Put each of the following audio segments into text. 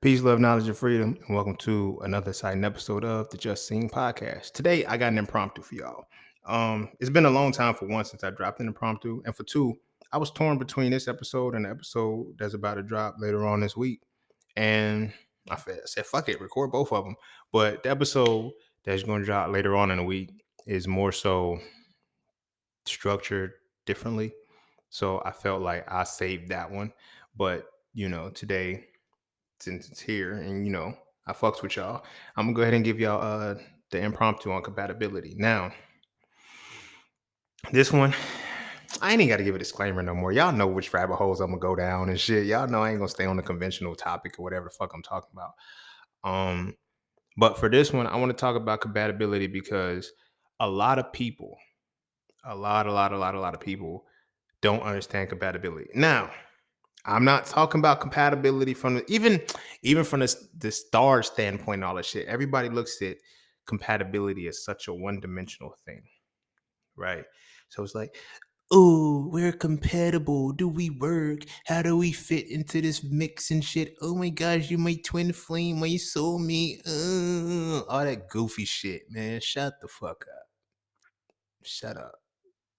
Peace, love, knowledge, and freedom, and welcome to another exciting episode of the Just Sing podcast. Today, I got an impromptu for y'all. It's been a long time for one since I dropped an impromptu, and for two, I was torn between this episode and the episode that's about to drop later on this week, and said, "Fuck it, record both of them." But the episode that's going to drop later on in the week is more so structured differently, so I felt like I saved that one. But today, since it's here and I fucks with y'all, I'm gonna go ahead and give y'all the impromptu on compatibility. Now, this one, I ain't even gotta give a disclaimer no more. Y'all know which rabbit holes I'm gonna go down and shit. Y'all know I ain't gonna stay on the conventional topic or whatever the fuck I'm talking about. Um, but for this one, I want to talk about compatibility because a lot of people, a lot of people don't understand compatibility. Now, I'm not talking about compatibility from even from the star standpoint and all that shit. Everybody looks at compatibility as such a one-dimensional thing, right? So it's like, oh, we're compatible. Do we work? How do we fit into this mix and shit? Oh my gosh, you're my twin flame, my soulmate. All that goofy shit, man. Shut the fuck up. Shut up.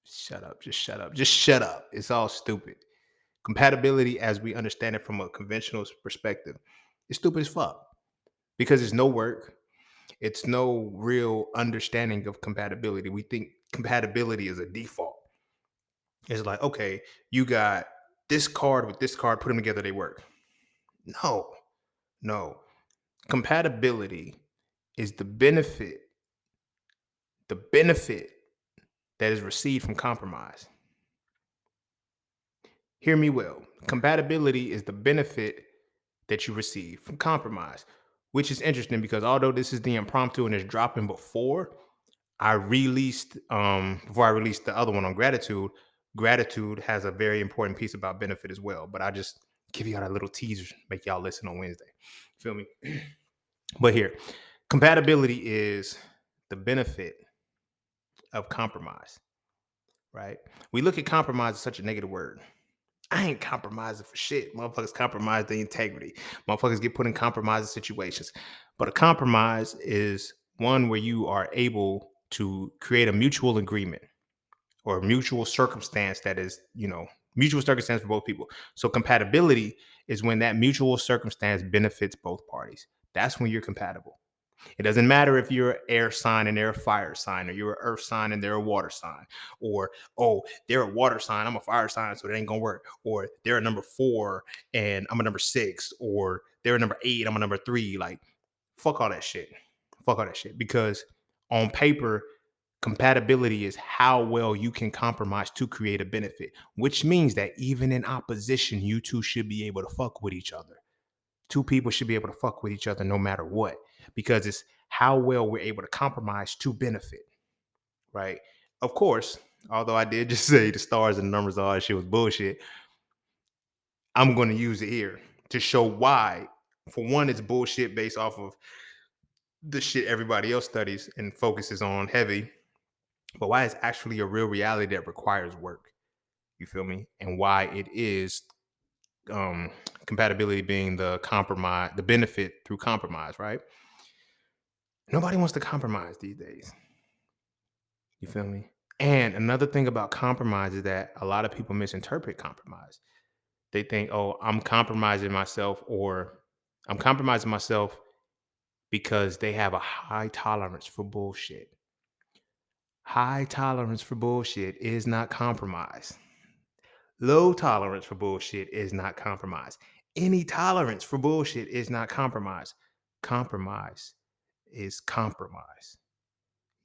Shut up. Just shut up. Just shut up. It's all stupid. Compatibility, as we understand it from a conventional perspective, is stupid as fuck because it's no work. It's no real understanding of compatibility. We think compatibility is a default. It's like, okay, you got this card with this card, put them together, they work. No, no. Compatibility is the benefit that is received from compromise. Hear me well. Compatibility is the benefit that you receive from compromise, which is interesting because although this is the impromptu and it's dropping before I released the other one on gratitude. Gratitude has a very important piece about benefit as well. But I just give y'all that little teaser, make y'all listen on Wednesday. Feel me? But here, compatibility is the benefit of compromise, right? We look at compromise as such a negative word. I ain't compromising for shit. Motherfuckers compromise their integrity. Motherfuckers get put in compromising situations. But a compromise is one where you are able to create a mutual agreement or a mutual circumstance that is, mutual circumstance for both people. So compatibility is when that mutual circumstance benefits both parties. That's when you're compatible. It doesn't matter if you're an air sign and they're a fire sign, or you're an earth sign and they're a water sign, or, oh, they're a water sign, I'm a fire sign, so it ain't gonna work. Or they're a number 4 and I'm a number 6, or they're a number 8, I'm a number 3. Like, fuck all that shit. Fuck all that shit. Because on paper, compatibility is how well you can compromise to create a benefit, which means that even in opposition, you two should be able to fuck with each other. Two people should be able to fuck with each other no matter what, because it's how well we're able to compromise to benefit, right? Of course, although I did just say the stars and numbers, all that shit was bullshit, I'm going to use it here to show why. For one, it's bullshit based off of the shit everybody else studies and focuses on heavy, but why it's actually a real reality that requires work. You feel me? And why it is compatibility being the compromise, the benefit through compromise, right? Nobody wants to compromise these days. You feel me? And another thing about compromise is that a lot of people misinterpret compromise. They think, oh, I'm compromising myself, or I'm compromising myself because they have a high tolerance for bullshit. High tolerance for bullshit is not compromise. Low tolerance for bullshit is not compromise. Any tolerance for bullshit is not compromise. Compromise is compromise.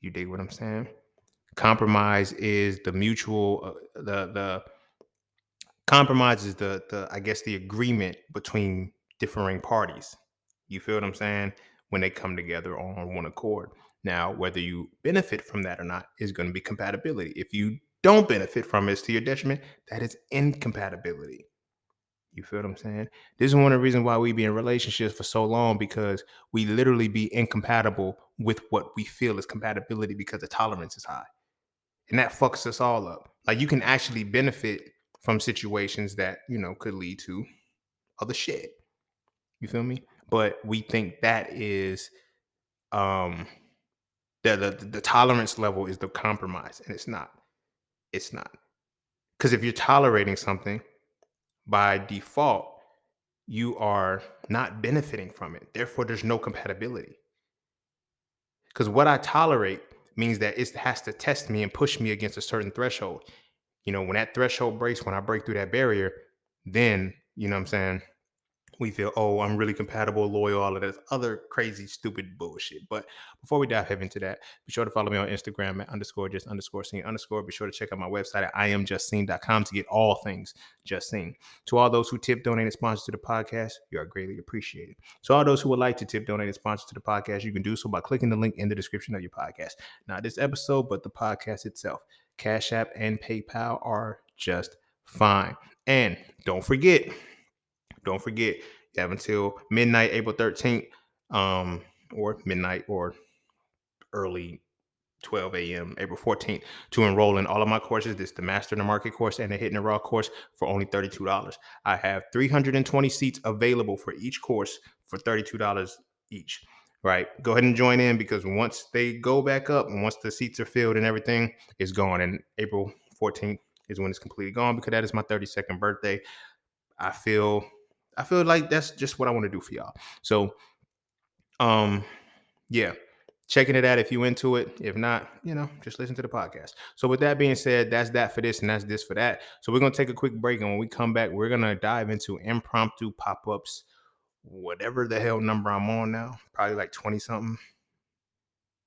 You dig what I'm saying? Compromise is the mutual, the compromise is the I guess the agreement between differing parties. You feel what I'm saying? When they come together on one accord. Now, whether you benefit from that or not is going to be compatibility. If you don't benefit from it, it's to your detriment. That is incompatibility. You feel what I'm saying? This is one of the reasons why we be in relationships for so long, because we literally be incompatible with what we feel is compatibility because the tolerance is high. And that fucks us all up. Like, you can actually benefit from situations that, could lead to other shit. You feel me? but we think that is um the tolerance level is the compromise, and it's not. It's not. Because if you're tolerating something by default, you are not benefiting from it. Therefore, there's no compatibility. Because what I tolerate means that it has to test me and push me against a certain threshold. When that threshold breaks, when I break through that barrier, then, what I'm saying, we feel, oh, I'm really compatible, loyal, all of this other crazy, stupid bullshit. But before we dive heavy into that, be sure to follow me on Instagram at _just_seen_. Be sure to check out my website at iamjustseen.com to get all things Just Seen. To all those who tip, donate, and sponsor to the podcast, you are greatly appreciated. To all those who would like to tip, donate, and sponsor to the podcast, you can do so by clicking the link in the description of your podcast. Not this episode, but the podcast itself. Cash App and PayPal are just fine. And don't forget, you have until midnight, April 13th, or midnight or early 12 a.m. April 14th to enroll in all of my courses. This is the Master the Market course and the Hitting the Raw course for only $32. I have 320 seats available for each course for $32 each. Right. Go ahead and join in, because once they go back up and once the seats are filled and everything is gone, and April 14th is when it's completely gone, because that is my 32nd birthday. I feel like that's just what I want to do for y'all. So, yeah, checking it out if you into it. If not, just listen to the podcast. So with that being said, that's that for this and that's this for that. So we're going to take a quick break. And when we come back, we're going to dive into impromptu pop-ups, whatever the hell number I'm on now, probably like 20 something.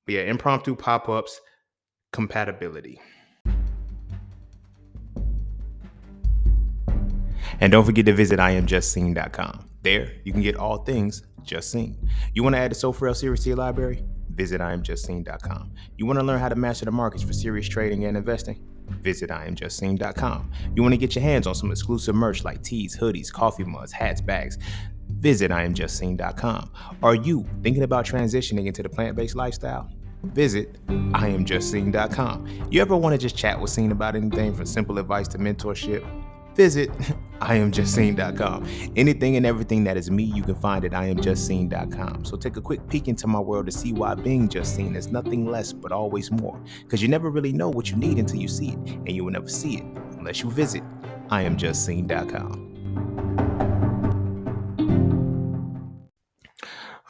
But yeah, impromptu pop-ups, compatibility. And don't forget to visit iamjustseen.com. There, you can get all things Just Seen. You want to add the So For Real series to your library? Visit iamjustseen.com. You want to learn how to master the markets for serious trading and investing? Visit iamjustseen.com. You want to get your hands on some exclusive merch like tees, hoodies, coffee mugs, hats, bags? Visit iamjustseen.com. Are you thinking about transitioning into the plant-based lifestyle? Visit iamjustseen.com. You ever want to just chat with Seen about anything from simple advice to mentorship? Visit iamjustseen.com. Anything and everything that is me, you can find at iamjustseen.com. So take a quick peek into my world to see why being just seen is nothing less but always more. Because you never really know what you need until you see it, and you will never see it unless you visit iamjustseen.com.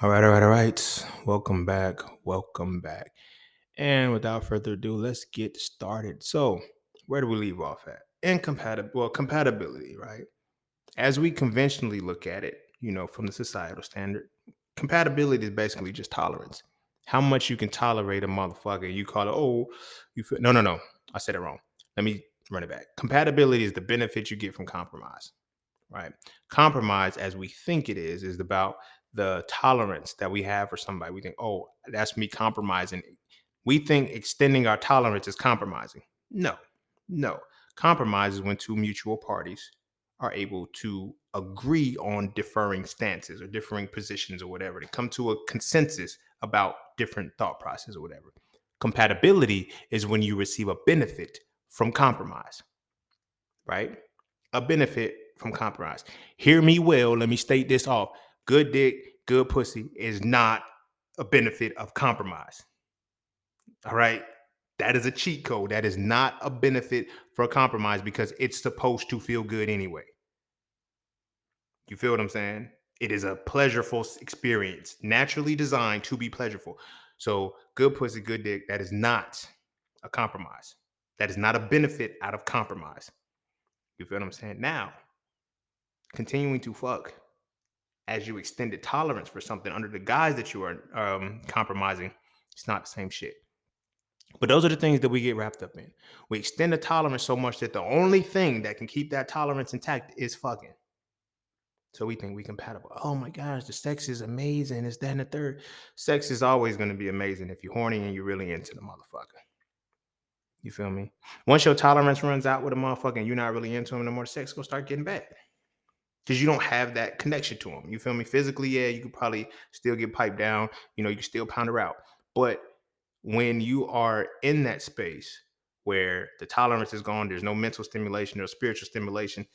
All right. Welcome back. And without further ado, let's get started. So, where do we leave off at? Compatibility, right? As we conventionally look at it, from the societal standard, compatibility is basically just tolerance. How much you can tolerate a motherfucker. You call it, oh, you feel, no. I said it wrong. Let me run it back. Compatibility is the benefit you get from compromise, right? Compromise, as we think it is about the tolerance that we have for somebody. We think, oh, that's me compromising. We think extending our tolerance is compromising. No. Compromise is when two mutual parties are able to agree on differing stances or differing positions or whatever, to come to a consensus about different thought process or whatever. Compatibility is when you receive a benefit from compromise, right? A benefit from compromise. Hear me well. Let me state this off. Good dick, good pussy is not a benefit of compromise. All right. That is a cheat code. That is not a benefit for a compromise, because it's supposed to feel good anyway. You feel what I'm saying? It is a pleasurable experience, naturally designed to be pleasurable. So good pussy, good dick, that is not a compromise. That is not a benefit out of compromise. You feel what I'm saying? Now, continuing to fuck as you extended tolerance for something under the guise that you are compromising, it's not the same shit. But those are the things that we get wrapped up in. We extend the tolerance so much that the only thing that can keep that tolerance intact is fucking. So we think we compatible. Oh my gosh, the sex is amazing. It's that and the third. Sex is always going to be amazing if you're horny and you're really into the motherfucker. You feel me? Once your tolerance runs out with a motherfucker and you're not really into him no more, the sex gonna start getting bad. Because you don't have that connection to him. You feel me? Physically, yeah, you could probably still get piped down. You can still pound her out. But when you are in that space where the tolerance is gone, there's no mental stimulation or spiritual stimulation,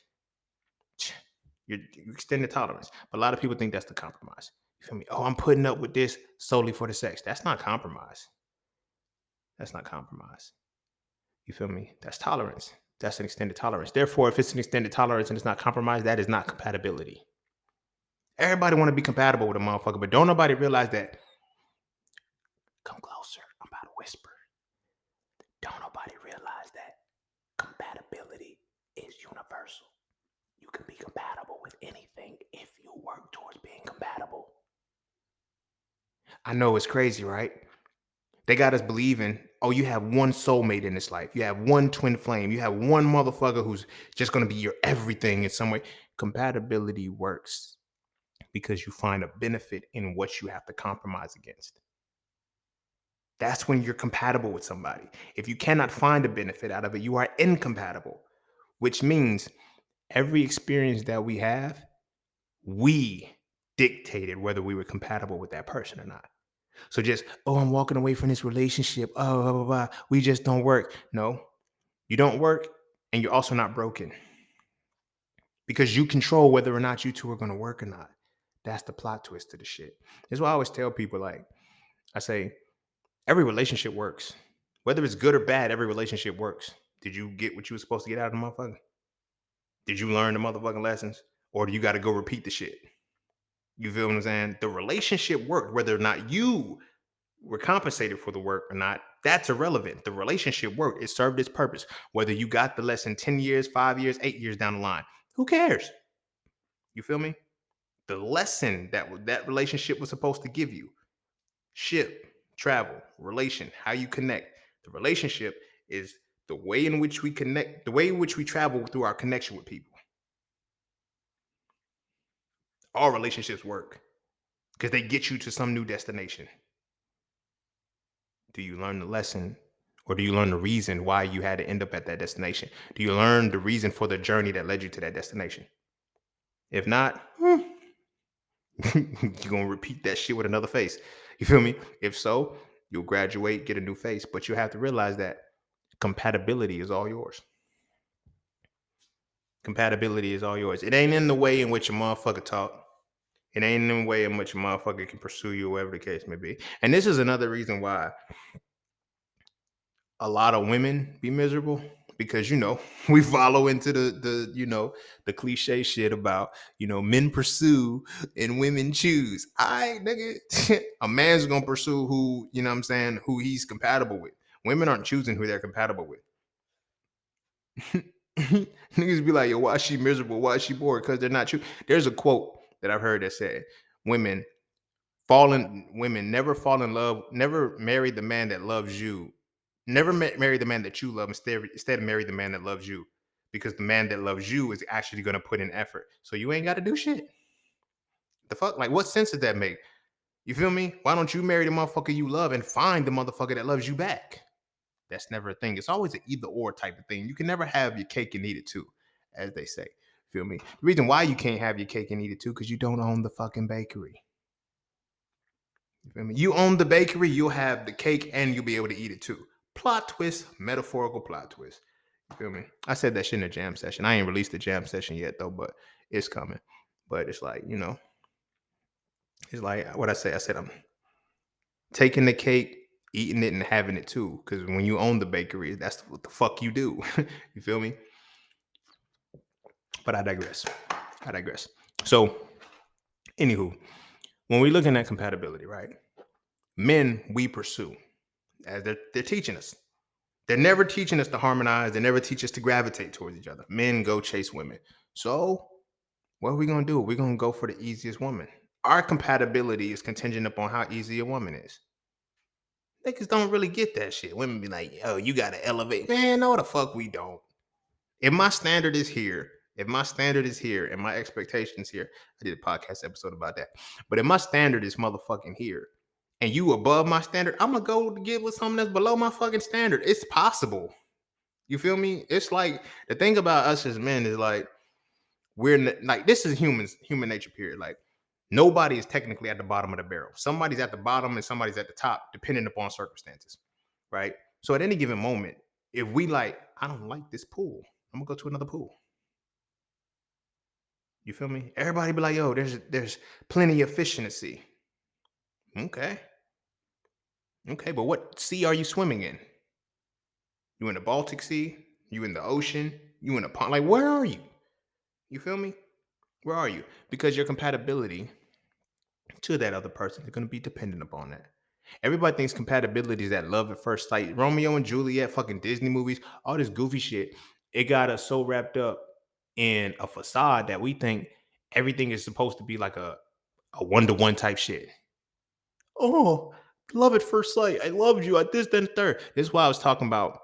you extend the tolerance. But a lot of people think that's the compromise. You feel me? Oh, I'm putting up with this solely for the sex. That's not compromise. That's not compromise. You feel me? That's tolerance. That's an extended tolerance. Therefore, if it's an extended tolerance and it's not compromise, that is not compatibility. Everybody want to be compatible with a motherfucker, but don't nobody realize that. Come closer. I'm about to whisper. Don't nobody realize that compatibility is universal. You can be compatible with anything if you work towards being compatible. I know it's crazy, right? They got us believing, oh, you have one soulmate in this life. You have one twin flame. You have one motherfucker who's just going to be your everything in some way. Compatibility works because you find a benefit in what you have to compromise against. That's when you're compatible with somebody. If you cannot find a benefit out of it, you are incompatible, which means every experience that we have, we dictated whether we were compatible with that person or not. So just, oh, I'm walking away from this relationship. Oh, blah, blah, blah. We just don't work. No, you don't work, and you're also not broken because you control whether or not you two are going to work or not. That's the plot twist to the shit. That's why I always tell people, like, I say, every relationship works. Whether it's good or bad, every relationship works. Did you get what you were supposed to get out of the motherfucker? Did you learn the motherfucking lessons? Or do you got to go repeat the shit? You feel what I'm saying? The relationship worked, whether or not you were compensated for the work or not, that's irrelevant. The relationship worked. It served its purpose. Whether you got the lesson 10 years, 5 years, 8 years down the line, who cares? You feel me? The lesson that relationship was supposed to give you, ship, travel, relation, how you connect. The relationship is the way in which we connect, the way in which we travel through our connection with people. All relationships work because they get you to some new destination. Do you learn the lesson, or do you learn the reason why you had to end up at that destination? Do you learn the reason for the journey that led you to that destination? If not, you're going to repeat that shit with another face. You feel me? If so, you'll graduate, get a new face. But you have to realize that compatibility is all yours. Compatibility is all yours. It ain't in the way in which a motherfucker talk. It ain't in the way in which a motherfucker can pursue you, whatever the case may be. And this is another reason why a lot of women be miserable, because we follow into the cliche shit about men pursue and women choose. I nigga, a man's gonna pursue who, what I'm saying, who he's compatible with. Women aren't choosing who they're compatible with. Niggas be like, yo, why is she miserable? Why is she bored? Because they're not true. There's a quote that I've heard that said, women never fall in love, never marry the man that loves you. Never marry the man that you love. Instead marry the man that loves you, because the man that loves you is actually going to put in effort. So you ain't got to do shit. The fuck? Like, what sense does that make? You feel me? Why don't you marry the motherfucker you love and find the motherfucker that loves you back? That's never a thing. It's always an either or type of thing. You can never have your cake and eat it too, as they say. Feel me? The reason why you can't have your cake and eat it too, because you don't own the fucking bakery. You feel me? You own the bakery, you'll have the cake and you'll be able to eat it too. Plot twist, metaphorical plot twist. You feel me? I said that shit in a jam session. I ain't released the jam session yet though, but it's coming. But it's like, it's like what I say. I said I'm taking the cake, eating it, and having it too. Because when you own the bakery, that's what the fuck you do. You feel me? But I digress. So, anywho, when we're looking at compatibility, right? Men we pursue, as they're teaching us. They're never teaching us to harmonize. They never teach us to gravitate towards each other. Men go chase women. So what are we going to do? We're going to go for the easiest woman. Our compatibility is contingent upon how easy a woman is. Niggas don't really get that shit. Women be like, yo, you got to elevate. Man, no, the fuck we don't. If my standard is here, and my expectations here, I did a podcast episode about that. But if my standard is motherfucking here, and you above my standard, I'm going to go get with something that's below my fucking standard. It's possible. You feel me? It's like, the thing about us as men is like, like, this is human nature, period. Like, nobody is technically at the bottom of the barrel. Somebody's at the bottom and somebody's at the top, depending upon circumstances, right? So at any given moment, if we like, I don't like this pool, I'm gonna go to another pool. You feel me? Everybody be like, yo, there's plenty of fish in the sea. Okay. Okay, but what sea are you swimming in? You in the Baltic Sea? You in the ocean? You in a pond? Like, where are you? You feel me? Where are you? Because your compatibility to that other person is going to be dependent upon that. Everybody thinks compatibility is that love at first sight. Romeo and Juliet, fucking Disney movies, all this goofy shit. It got us so wrapped up in a facade that we think everything is supposed to be like a one-to-one type shit. Oh, love at first sight. I loved you at this, then third. This is why I was talking about.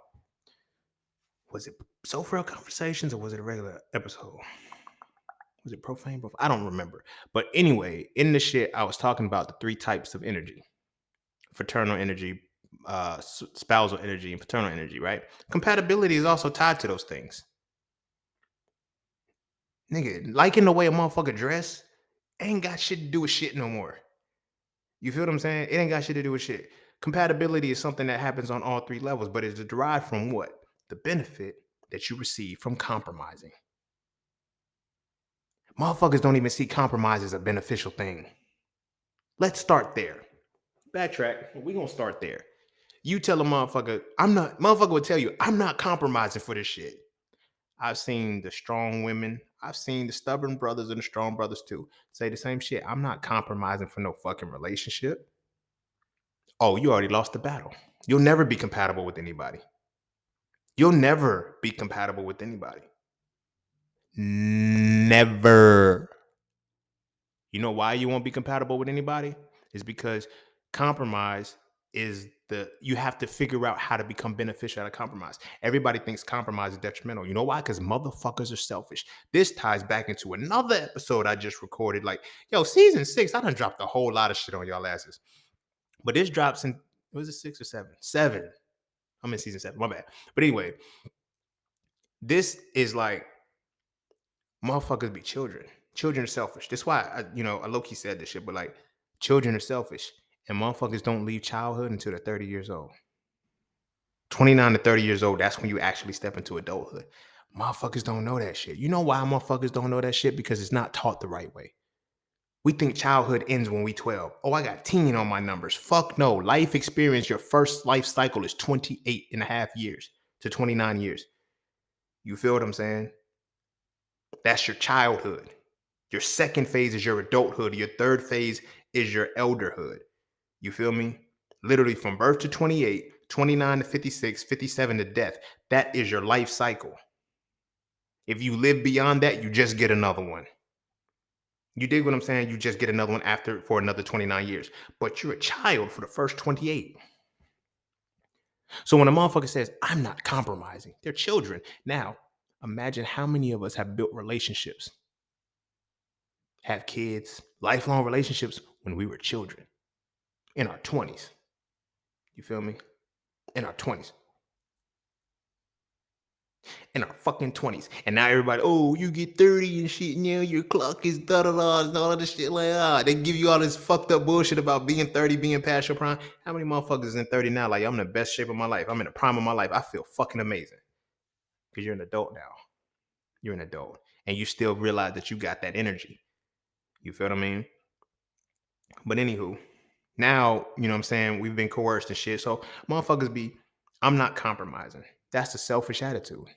Was it So for conversations or was it a regular episode? Was it profane? I don't remember. But anyway, in the shit, I was talking about the three types of energy: fraternal energy, spousal energy, and paternal energy, right? Compatibility is also tied to those things. Nigga, liking the way a motherfucker dress ain't got shit to do with shit no more. You feel what I'm saying? It ain't got shit to do with shit. Compatibility is something that happens on all three levels, but it's derived from what? The benefit that you receive from compromising. Motherfuckers don't even see compromise as a beneficial thing. Let's start there. Backtrack. We're gonna start there. You tell a motherfucker, motherfucker would tell you, I'm not compromising for this shit. I've seen the strong women, I've seen the stubborn brothers and the strong brothers too say the same shit. I'm not compromising for no fucking relationship. Oh, you already lost the battle. You'll never be compatible with anybody. You'll never be compatible with anybody. Never. You know why you won't be compatible with anybody? Is because compromise is you have to figure out how to become beneficial out of compromise. Everybody thinks compromise is detrimental. You know why? Because motherfuckers are selfish. This ties back into another episode I just recorded. Like, yo, season 6, I done dropped a whole lot of shit on y'all asses. But this drops in, was it 6 or 7? 7. I'm in season 7. My bad. But anyway, this is like motherfuckers be children. Children are selfish. That's why I low-key said this shit, but like children are selfish. And motherfuckers don't leave childhood until they're 30 years old. 29 to 30 years old, that's when you actually step into adulthood. Motherfuckers don't know that shit. You know why motherfuckers don't know that shit? Because it's not taught the right way. We think childhood ends when we 12. Oh, I got teen on my numbers. Fuck no. Life experience, your first life cycle is 28 and a half years to 29 years. You feel what I'm saying? That's your childhood. Your second phase is your adulthood. Your third phase is your elderhood. You feel me? Literally from birth to 28, 29 to 56, 57 to death. That is your life cycle. If you live beyond that, you just get another one. You dig what I'm saying? You just get another one after for another 29 years. But you're a child for the first 28. So when a motherfucker says, I'm not compromising, they're children. Now, imagine how many of us have built relationships, have kids, lifelong relationships when we were children in our 20s. You feel me? In our 20s. In our fucking 20s. And now everybody, oh, you get 30 and shit, and your clock is da da da and all of this shit like They give you all this fucked up bullshit about being 30, being past your prime. How many motherfuckers in 30 now? Like, I'm in the best shape of my life. I'm in the prime of my life. I feel fucking amazing. Because you're an adult now. You're an adult. And you still realize that you got that energy. You feel what I mean? But anywho, now, you know what I'm saying? We've been coerced and shit. So motherfuckers I'm not compromising. That's a selfish attitude.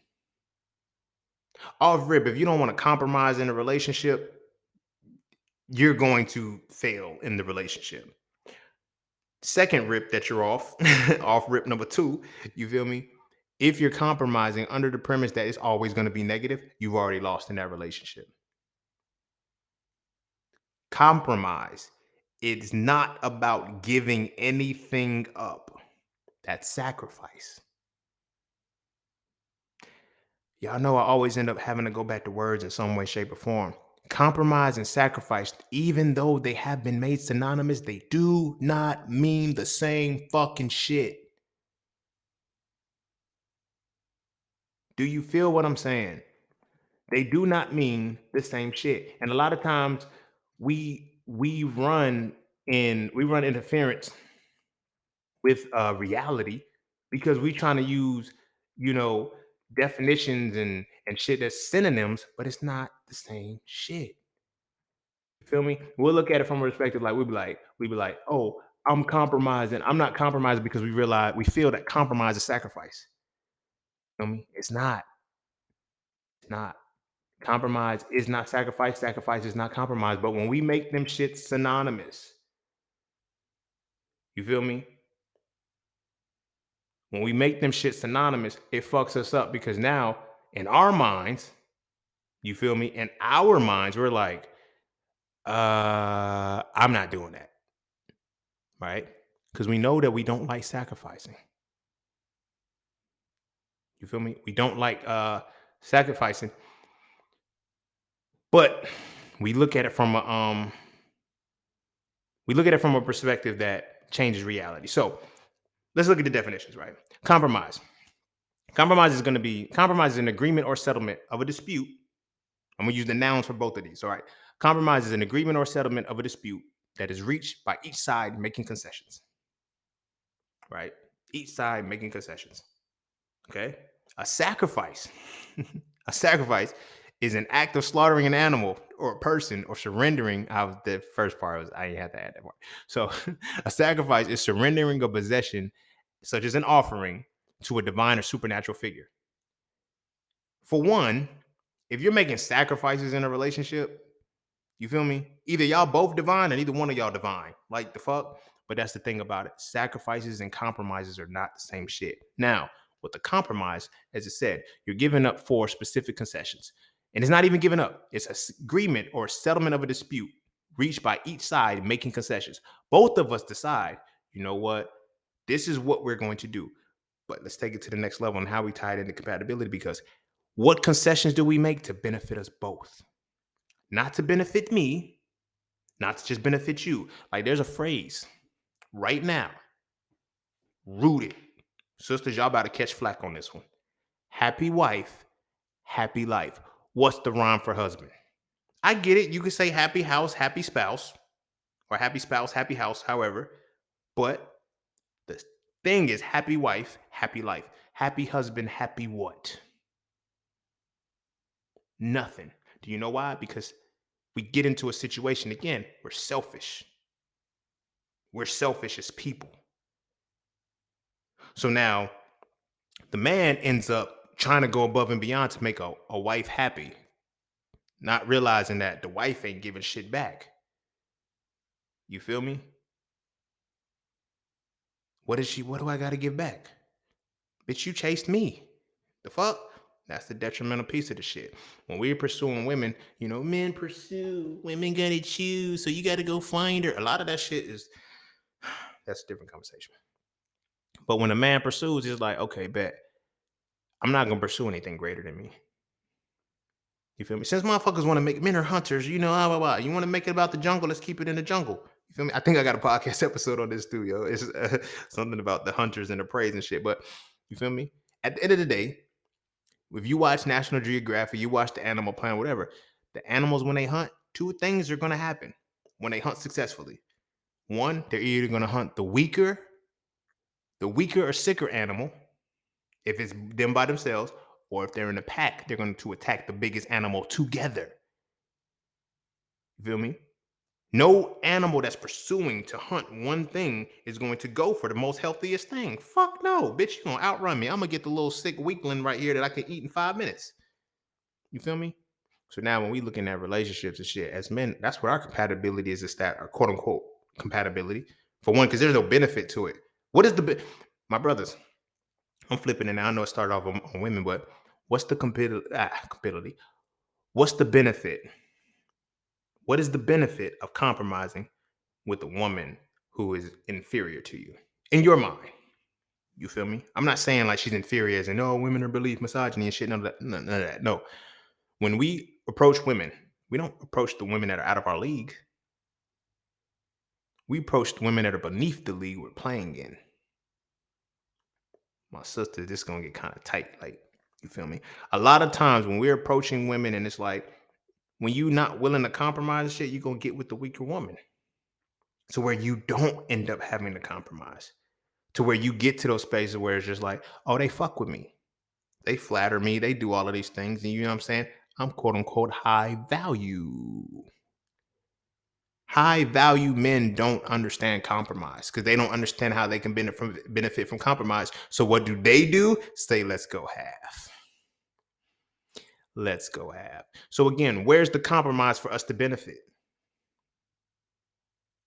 Off rip, if you don't want to compromise in a relationship, you're going to fail in the relationship. Second rip that you're off, off rip number 2, you feel me? If you're compromising under the premise that it's always going to be negative, you've already lost in that relationship. Compromise. It's not about giving anything up. That's sacrifice. Y'all know I always end up having to go back to words in some way, shape, or form. Compromise and sacrifice, even though they have been made synonymous, they do not mean the same fucking shit. Do you feel what I'm saying? They do not mean the same shit. And a lot of times we run interference with reality because we trying to use, you know, definitions and shit that's synonyms, but it's not the same shit. Feel me? We'll look at it from a perspective like we be like, oh, I'm compromising. I'm not compromising because we feel that compromise is sacrifice. Feel me? It's not. It's not. Compromise is not sacrifice. Sacrifice is not compromise. But when we make them shit synonymous, you feel me? When we make them shit synonymous, it fucks us up because now in our minds, you feel me? In our minds, we're like, I'm not doing that, right? Because we know that we don't like sacrificing. You feel me? We don't like sacrificing, but we look at it from a perspective that changes reality. So let's look at the definitions, right? Compromise. Compromise is an agreement or settlement of a dispute. I'm gonna use the nouns for both of these. All right. Compromise is an agreement or settlement of a dispute that is reached by each side making concessions. Right? Each side making concessions. Okay. A sacrifice. A sacrifice is an act of slaughtering an animal or a person or surrendering. The first part was I ain't had to add that part. So a sacrifice is surrendering a possession, such as an offering, to a divine or supernatural figure. For one, if you're making sacrifices in a relationship, you feel me? Either y'all both divine or neither one of y'all divine. Like the fuck? But that's the thing about it. Sacrifices and compromises are not the same shit. Now, with the compromise, as it said, you're giving up for specific concessions. And it's not even giving up. It's an agreement or settlement of a dispute reached by each side making concessions. Both of us decide, you know what? This is what we're going to do. But let's take it to the next level on how we tie it into compatibility, because what concessions do we make to benefit us both? Not to benefit me, not to just benefit you. Like there's a phrase right now, rooted. Sisters, y'all about to catch flack on this one. Happy wife, happy life. What's the rhyme for husband? I get it. You could say happy house, happy spouse, or happy spouse, happy house, however. But the thing is happy wife, happy life. Happy husband, happy what? Nothing. Do you know why? Because we get into a situation again, we're selfish. We're selfish as people. So now the man ends up trying to go above and beyond to make a wife happy, not realizing that the wife ain't giving shit back. You feel me? What do I got to give back? Bitch, you chased me. The fuck? That's the detrimental piece of the shit. When we're pursuing women, men pursue, women gotta choose, so you gotta go find her. A lot of that shit that's a different conversation. But when a man pursues, it's like, okay, bet. I'm not gonna pursue anything greater than me. You feel me? Since motherfuckers want to make men are hunters, you want to make it about the jungle, let's keep it in the jungle. You feel me? I think I got a podcast episode on this too, yo. It's something about the hunters and the praise and shit. But you feel me? At the end of the day, if you watch National Geographic, you watch the Animal Planet, whatever, the animals, when they hunt, two things are going to happen when they hunt successfully. One, they're either going to hunt the weaker or sicker animal, if it's them by themselves, or if they're in a pack, they're going to attack the biggest animal together. You feel me? No animal that's pursuing to hunt one thing is going to go for the most healthiest thing. Fuck no, bitch, you gonna outrun me. I'm gonna get the little sick weakling right here that I can eat in 5 minutes. You feel me? So now when we looking at relationships and shit, as men, that's where our compatibility is our quote unquote compatibility. For one, because there's no benefit to it. What is my brothers? I'm flipping it now. I know it started off on women, but what's the compatibility? What's the benefit? What is the benefit of compromising with a woman who is inferior to you in your mind? You feel me? I'm not saying like she's inferior as in, oh, women are beneath misogyny and shit. None of that. No. When we approach women, we don't approach the women that are out of our league. We approach the women that are beneath the league we're playing in. My sister, this is gonna get kind of tight. Like, you feel me? A lot of times when we're approaching women and it's like, when you're not willing to compromise and shit, you're gonna get with the weaker woman. To where you don't end up having to compromise. To where you get to those spaces where it's just like, oh, they fuck with me. They flatter me. They do all of these things. And you know what I'm saying? I'm quote unquote high value. High value men don't understand compromise because they don't understand how they can benefit from compromise. So what do? Say, let's go half. Let's go half. So again, where's the compromise for us to benefit?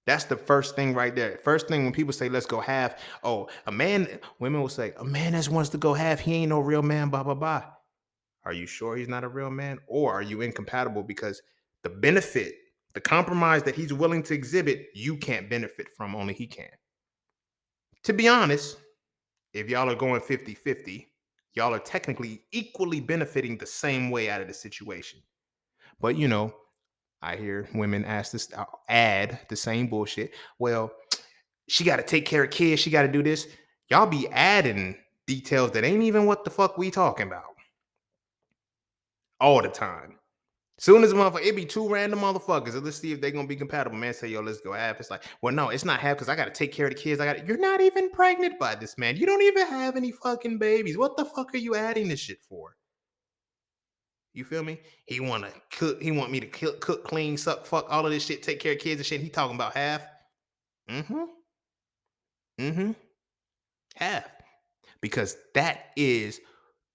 That's the first thing right there. First thing when people say let's go half, oh, women will say, a man that wants to go half, he ain't no real man, blah, blah, blah. Are you sure he's not a real man? Or are you incompatible because the benefit, the compromise that he's willing to exhibit, you can't benefit from, only he can. To be honest, if y'all are going 50-50, y'all are technically equally benefiting the same way out of the situation. But I hear women add the same bullshit. Well, she got to take care of kids. She got to do this. Y'all be adding details that ain't even what the fuck we talking about all the time. Soon as a motherfucker, it be two random motherfuckers. Let's see if they're gonna be compatible. Man, say, yo, let's go half. It's like, well, no, it's not half because I gotta take care of the kids. You're not even pregnant by this man. You don't even have any fucking babies. What the fuck are you adding this shit for? You feel me? He wanna cook, he want me to cook, clean, suck, fuck, all of this shit, take care of kids and shit. He talking about half. Mm-hmm. Mm-hmm. Half. Because that is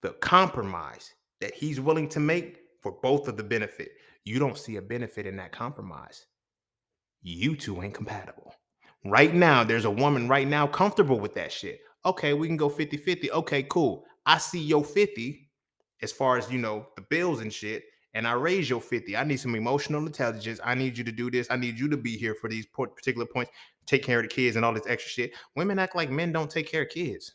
the compromise that he's willing to make for both of the benefit. You don't see a benefit in that compromise. You two ain't compatible. Right now, there's a woman right now comfortable with that shit. Okay, we can go 50-50. Okay, cool. I see your 50 as far as, the bills and shit, and I raise your 50. I need some emotional intelligence. I need you to do this. I need you to be here for these particular points, take care of the kids and all this extra shit. Women act like men don't take care of kids.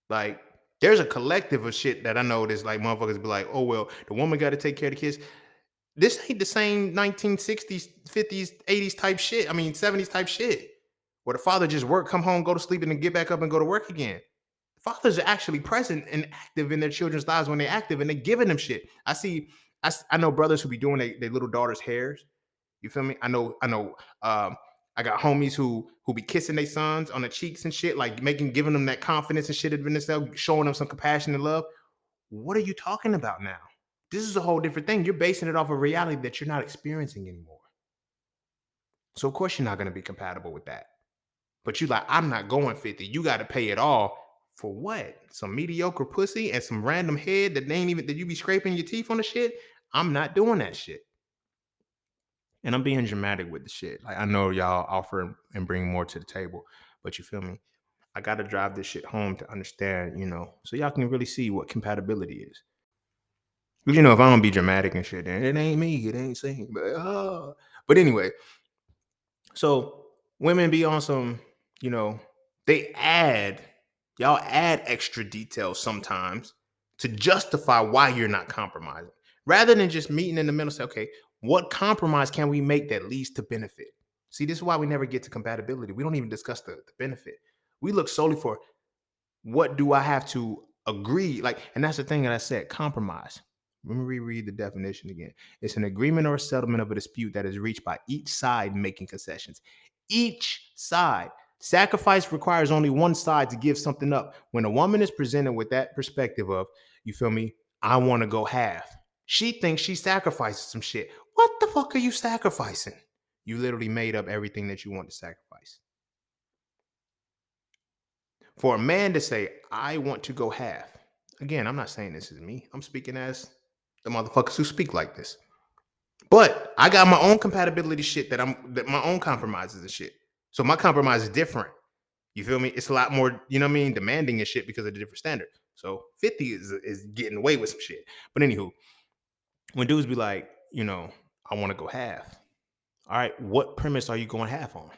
Like, there's a collective of shit that I know that's like motherfuckers be like, oh, well, the woman got to take care of the kids. This ain't the same 1960s, 50s, 80s type shit. I mean, 70s type shit where the father just work, come home, go to sleep, and then get back up and go to work again. Fathers are actually present and active in their children's lives when they're active and they're giving them shit. I know brothers who be doing their little daughter's hairs. You feel me? I know. I got homies who be kissing their sons on the cheeks and shit, like giving them that confidence and shit in themselves, showing them some compassion and love. What are you talking about now? This is a whole different thing. You're basing it off of reality that you're not experiencing anymore. So of course you're not going to be compatible with that. But you like, I'm not going 50. You got to pay it all for what? Some mediocre pussy and some random head that ain't even that you be scraping your teeth on the shit. I'm not doing that shit. And I'm being dramatic with the shit. Like, I know y'all offer and bring more to the table, but you feel me? I got to drive this shit home to understand, so y'all can really see what compatibility is. If I'm gonna be dramatic and shit, then it ain't me. It ain't saying. But anyway, so women be on some, they y'all add extra details sometimes to justify why you're not compromising. Rather than just meeting in the middle, say, okay, what compromise can we make that leads to benefit? See, this is why we never get to compatibility. We don't even discuss the benefit. We look solely for what do I have to agree? Like, and that's the thing that I said, compromise. Let me reread the definition again. It's an agreement or a settlement of a dispute that is reached by each side making concessions. Each side. Sacrifice requires only one side to give something up. When a woman is presented with that perspective of, you feel me, I want to go half, she thinks she sacrifices some shit. What the fuck are you sacrificing? You literally made up everything that you want to sacrifice. For a man to say, I want to go half. Again, I'm not saying this is me. I'm speaking as the motherfuckers who speak like this. But I got my own compatibility shit that my own compromises and shit. So my compromise is different. You feel me? It's a lot more, demanding and shit because of the different standard. So 50 is getting away with some shit. But anywho, when dudes be like, I want to go half. All right, what premise are you going half on?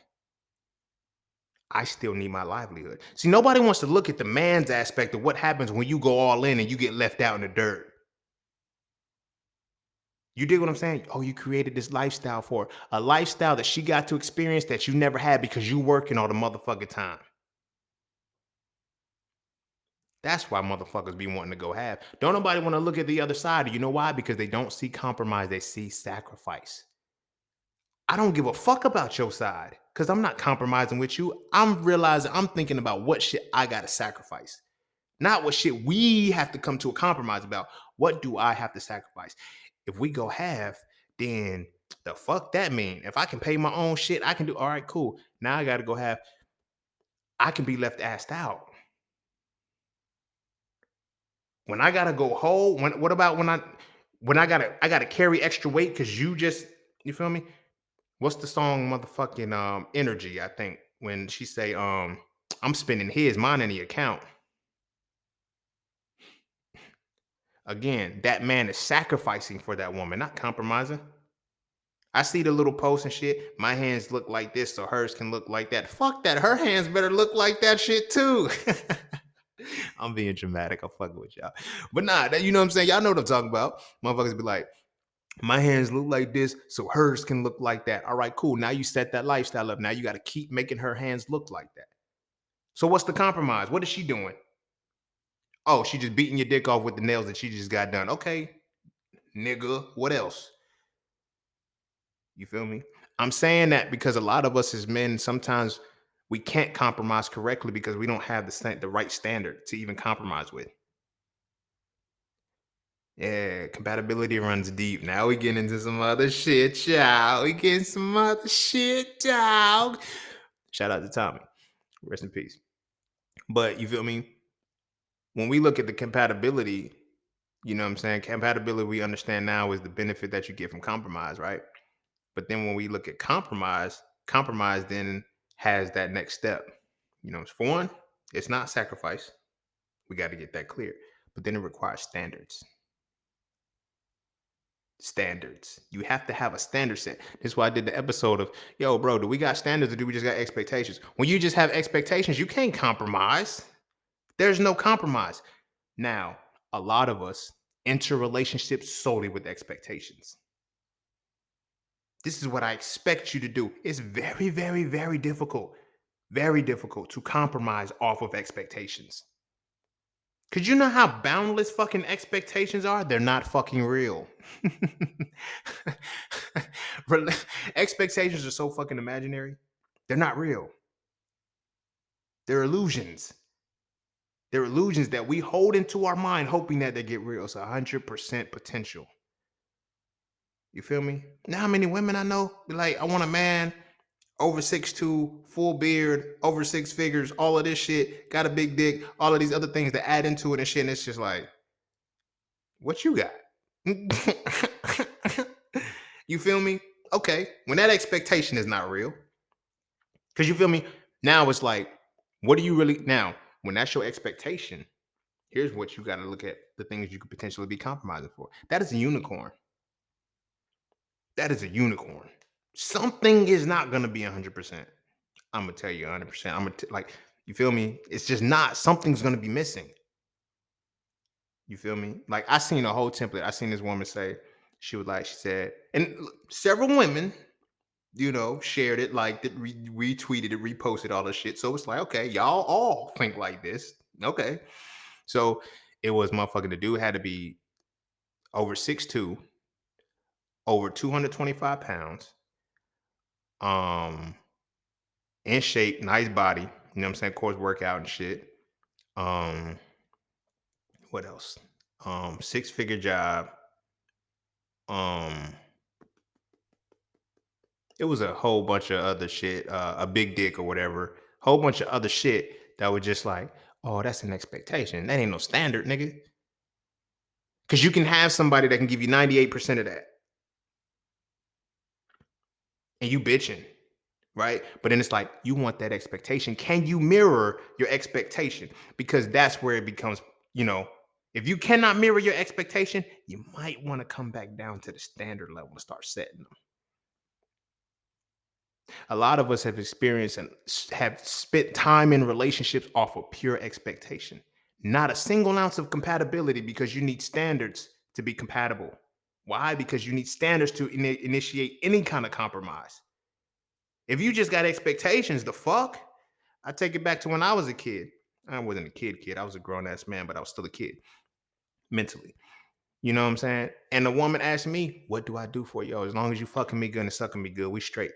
I still need my livelihood. See, nobody wants to look at the man's aspect of what happens when you go all in and you get left out in the dirt. You dig what I'm saying? Oh, you created this lifestyle for a lifestyle that she got to experience that you never had because you working all the motherfucking time. That's why motherfuckers be wanting to go half. Don't nobody want to look at the other side. You know why? Because they don't see compromise. They see sacrifice. I don't give a fuck about your side because I'm not compromising with you. I'm realizing I'm thinking about what shit I got to sacrifice, not what shit we have to come to a compromise about. What do I have to sacrifice? If we go half, then the fuck that mean? If I can pay my own shit, I can do all right, cool. Now I gotta go have I can be left assed out. When I gotta go whole, when what about when I gotta carry extra weight because you feel me? What's the song motherfucking energy, I think, when she say, I'm spending mine in the account. Again, that man is sacrificing for that woman, not compromising. I see the little posts and shit. My hands look like this, so hers can look like that. Fuck that. Her hands better look like that shit too. I'm being dramatic. I'm fucking with y'all. But nah, you know what I'm saying? Y'all know what I'm talking about. Motherfuckers be like, my hands look like this, so hers can look like that. All right, cool. Now you set that lifestyle up. Now you got to keep making her hands look like that. So what's the compromise? What is she doing? Oh, she just beating your dick off with the nails that she just got done. Okay, nigga, what else? You feel me? I'm saying that because a lot of us as men, sometimes we can't compromise correctly because we don't have the right standard to even compromise with. Yeah, compatibility runs deep. Now we get into some other shit, child. We getting some other shit, dog. Shout out to Tommy. Rest in peace. But you feel me? When we look at the compatibility, you know what I'm saying? Compatibility, we understand now is the benefit that you get from compromise, right? But then when we look at compromise then has that next step. You know, for one, it's not sacrifice. We got to get that clear. But then it requires standards. Standards. You have to have a standard set. That's why I did the episode of, yo, bro, do we got standards or do we just got expectations? When you just have expectations, you can't compromise. There's no compromise. Now, a lot of us enter relationships solely with expectations. This is what I expect you to do. It's very, very, very difficult to compromise off of expectations. Cause you know how boundless fucking expectations are? They're not fucking real. Expectations are so fucking imaginary. They're not real. They're illusions. They're illusions that we hold into our mind, hoping that they get real. It's 100% potential. You feel me? Now, how many women I know be like, I want a man over 6'2", full beard, over six figures, all of this shit, got a big dick, all of these other things that add into it and shit. And it's just like, what you got? You feel me? Okay. When that expectation is not real, because you feel me? Now it's like, what do you really now? When that's your expectation, here's what you got to look at the things you could potentially be compromising for. That is a unicorn. That is a unicorn. Something is not going to be 100%. I'm going to tell you 100%. Like, you feel me? It's just not. Something's going to be missing. You feel me? Like, I seen a whole template. I seen this woman say, she said, and several women, you know, shared it, liked it, retweeted it, reposted all the shit. So it's like, okay, y'all all think like this. Okay. So it was motherfucking, the dude had to be over 6'2", over 225 pounds, um, in shape, nice body, you know what I'm saying? Of course, workout and shit. What else? Six-figure job. It was a whole bunch of other shit, a big dick or whatever, whole bunch of other shit that was just like, oh, that's an expectation. That ain't no standard, nigga. Because you can have somebody that can give you 98% of that. And you bitching, right? But then it's like, you want that expectation. Can you mirror your expectation? Because that's where it becomes, you know, if you cannot mirror your expectation, you might want to come back down to the standard level and start setting them. A lot of us have experienced and have spent time in relationships off of pure expectation. Not a single ounce of compatibility because you need standards to be compatible. Why? Because you need standards to initiate any kind of compromise. If you just got expectations, the fuck? I take it back to when I was a kid. I wasn't a kid. I was a grown ass man, but I was still a kid mentally. You know what I'm saying? And the woman asked me, what do I do for you? As long as you fucking me good and sucking me good, we straight.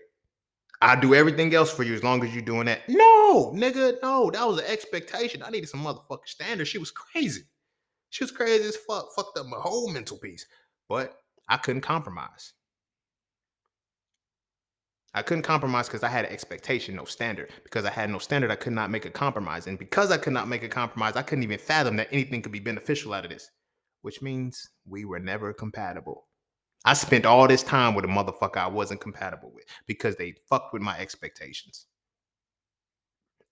I do everything else for you as long as you're doing that. No, nigga, no. That was an expectation. I needed some motherfucking standards. She was crazy. She was crazy as fuck. Fucked up my whole mental piece. But I couldn't compromise. I couldn't compromise because I had an expectation, no standard. Because I had no standard, I could not make a compromise. And because I could not make a compromise, I couldn't even fathom that anything could be beneficial out of this, which means we were never compatible. I spent all this time with a motherfucker I wasn't compatible with because they fucked with my expectations.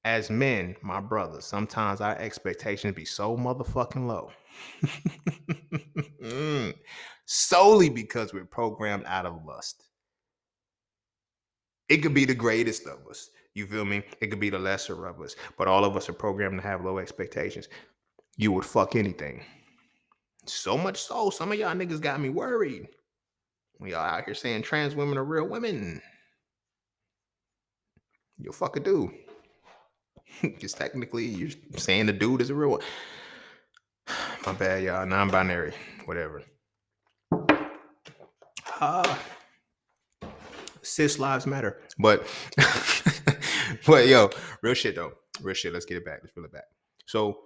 As men, my brothers, sometimes our expectations be so motherfucking low. Solely because we're programmed out of lust. It could be the greatest of us. You feel me? It could be the lesser of us. But all of us are programmed to have low expectations. You would fuck anything. So much so, some of y'all niggas got me worried. We all out here saying trans women are real women. You'll fuck a dude. Because technically, you're saying the dude is a real one. My bad, y'all. Non-binary. Whatever. Cis lives matter. But yo, real shit though. Real shit. Let's get it back. Let's reel it back. So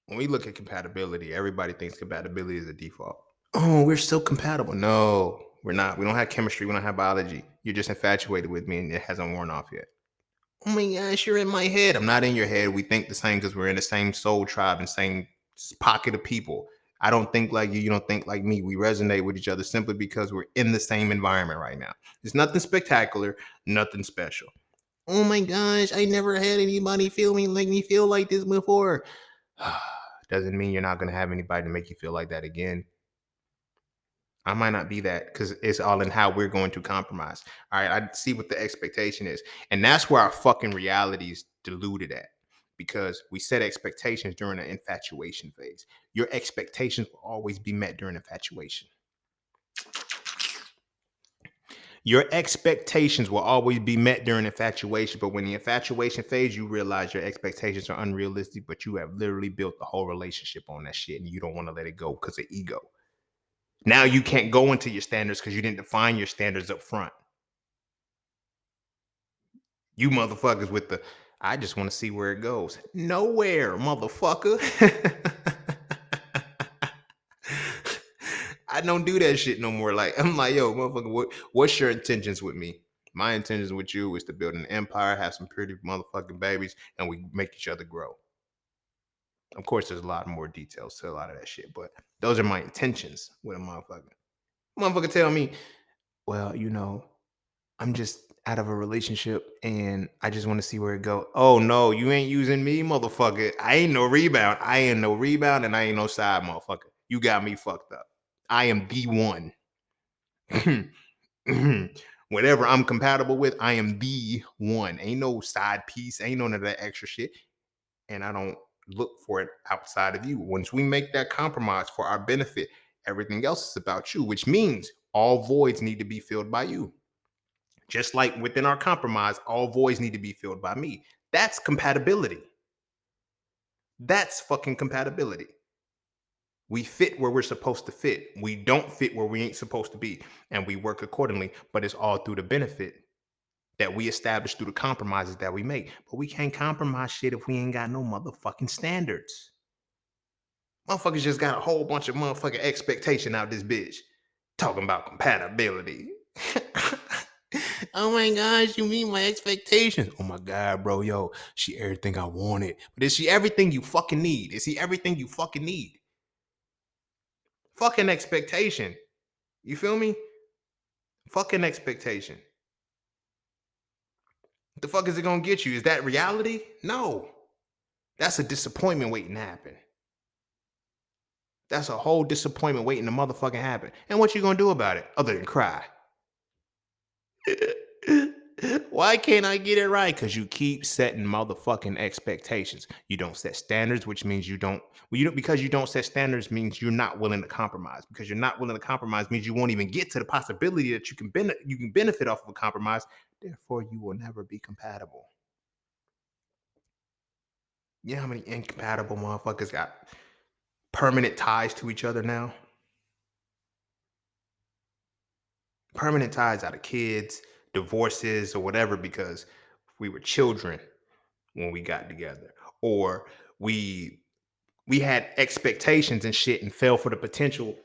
when we look at compatibility, everybody thinks compatibility is a default. Oh, we're still compatible. No, we're not. We don't have chemistry. We don't have biology. You're just infatuated with me and it hasn't worn off yet. Oh my gosh, you're in my head. I'm not in your head. We think the same because we're in the same soul tribe and same pocket of people. I don't think like you. You don't think like me. We resonate with each other simply because we're in the same environment right now. It's nothing spectacular, nothing special. Oh my gosh, I never had anybody feel me make me feel like this before. Doesn't mean you're not going to have anybody to make you feel like that again. I might not be that because it's all in how we're going to compromise. All right, I see what the expectation is. And that's where our fucking reality is diluted at because we set expectations during the infatuation phase. Your expectations will always be met during infatuation. Your expectations will always be met during infatuation, but when the infatuation phase, you realize your expectations are unrealistic, but you have literally built the whole relationship on that shit and you don't want to let it go because of ego. Now you can't go into your standards because you didn't define your standards up front. You motherfuckers with the, I just want to see where it goes. Nowhere, motherfucker. I don't do that shit no more. Like, I'm like, yo, motherfucker, what's your intentions with me? My intentions with you is to build an empire, have some pretty motherfucking babies, and we make each other grow. Of course, there's a lot more details to a lot of that shit, but those are my intentions with a motherfucker. Motherfucker tell me, well, I'm just out of a relationship and I just want to see where it go. Oh no, you ain't using me, motherfucker. I ain't no rebound. I ain't no rebound and I ain't no side, motherfucker. You got me fucked up. I am the one. Whatever I'm compatible with, I am the one. Ain't no side piece. Ain't none of that extra shit. And I don't look for it outside of you. Once we make that compromise for our benefit, everything else is about you, which means all voids need to be filled by you. Just like within our compromise, all voids need to be filled by me. That's compatibility. That's fucking compatibility. We fit where we're supposed to fit. We don't fit where we ain't supposed to be. And we work accordingly, but it's all through the benefit that we establish through the compromises that we make. But we can't compromise shit if we ain't got no motherfucking standards. Motherfuckers just got a whole bunch of motherfucking expectation out this bitch. Talking about compatibility. Oh my gosh, you mean my expectations? Oh my God, bro, yo, she everything I wanted. But is she everything you fucking need? Is he everything you fucking need? Fucking expectation. You feel me? Fucking expectation. What the fuck is it gonna get you? Is that reality? No. That's a disappointment waiting to happen. That's a whole disappointment waiting to motherfucking happen. And what you gonna do about it other than cry? Why can't I get it right? Because you keep setting motherfucking expectations. You don't set standards, which means because you don't set standards means you're not willing to compromise. Because you're not willing to compromise means you won't even get to the possibility that you can benefit off of a compromise. Therefore, you will never be compatible. You know how many incompatible motherfuckers got permanent ties to each other now? Permanent ties out of kids, divorces, or whatever, because we were children when we got together, or we had expectations and shit and fell for the potential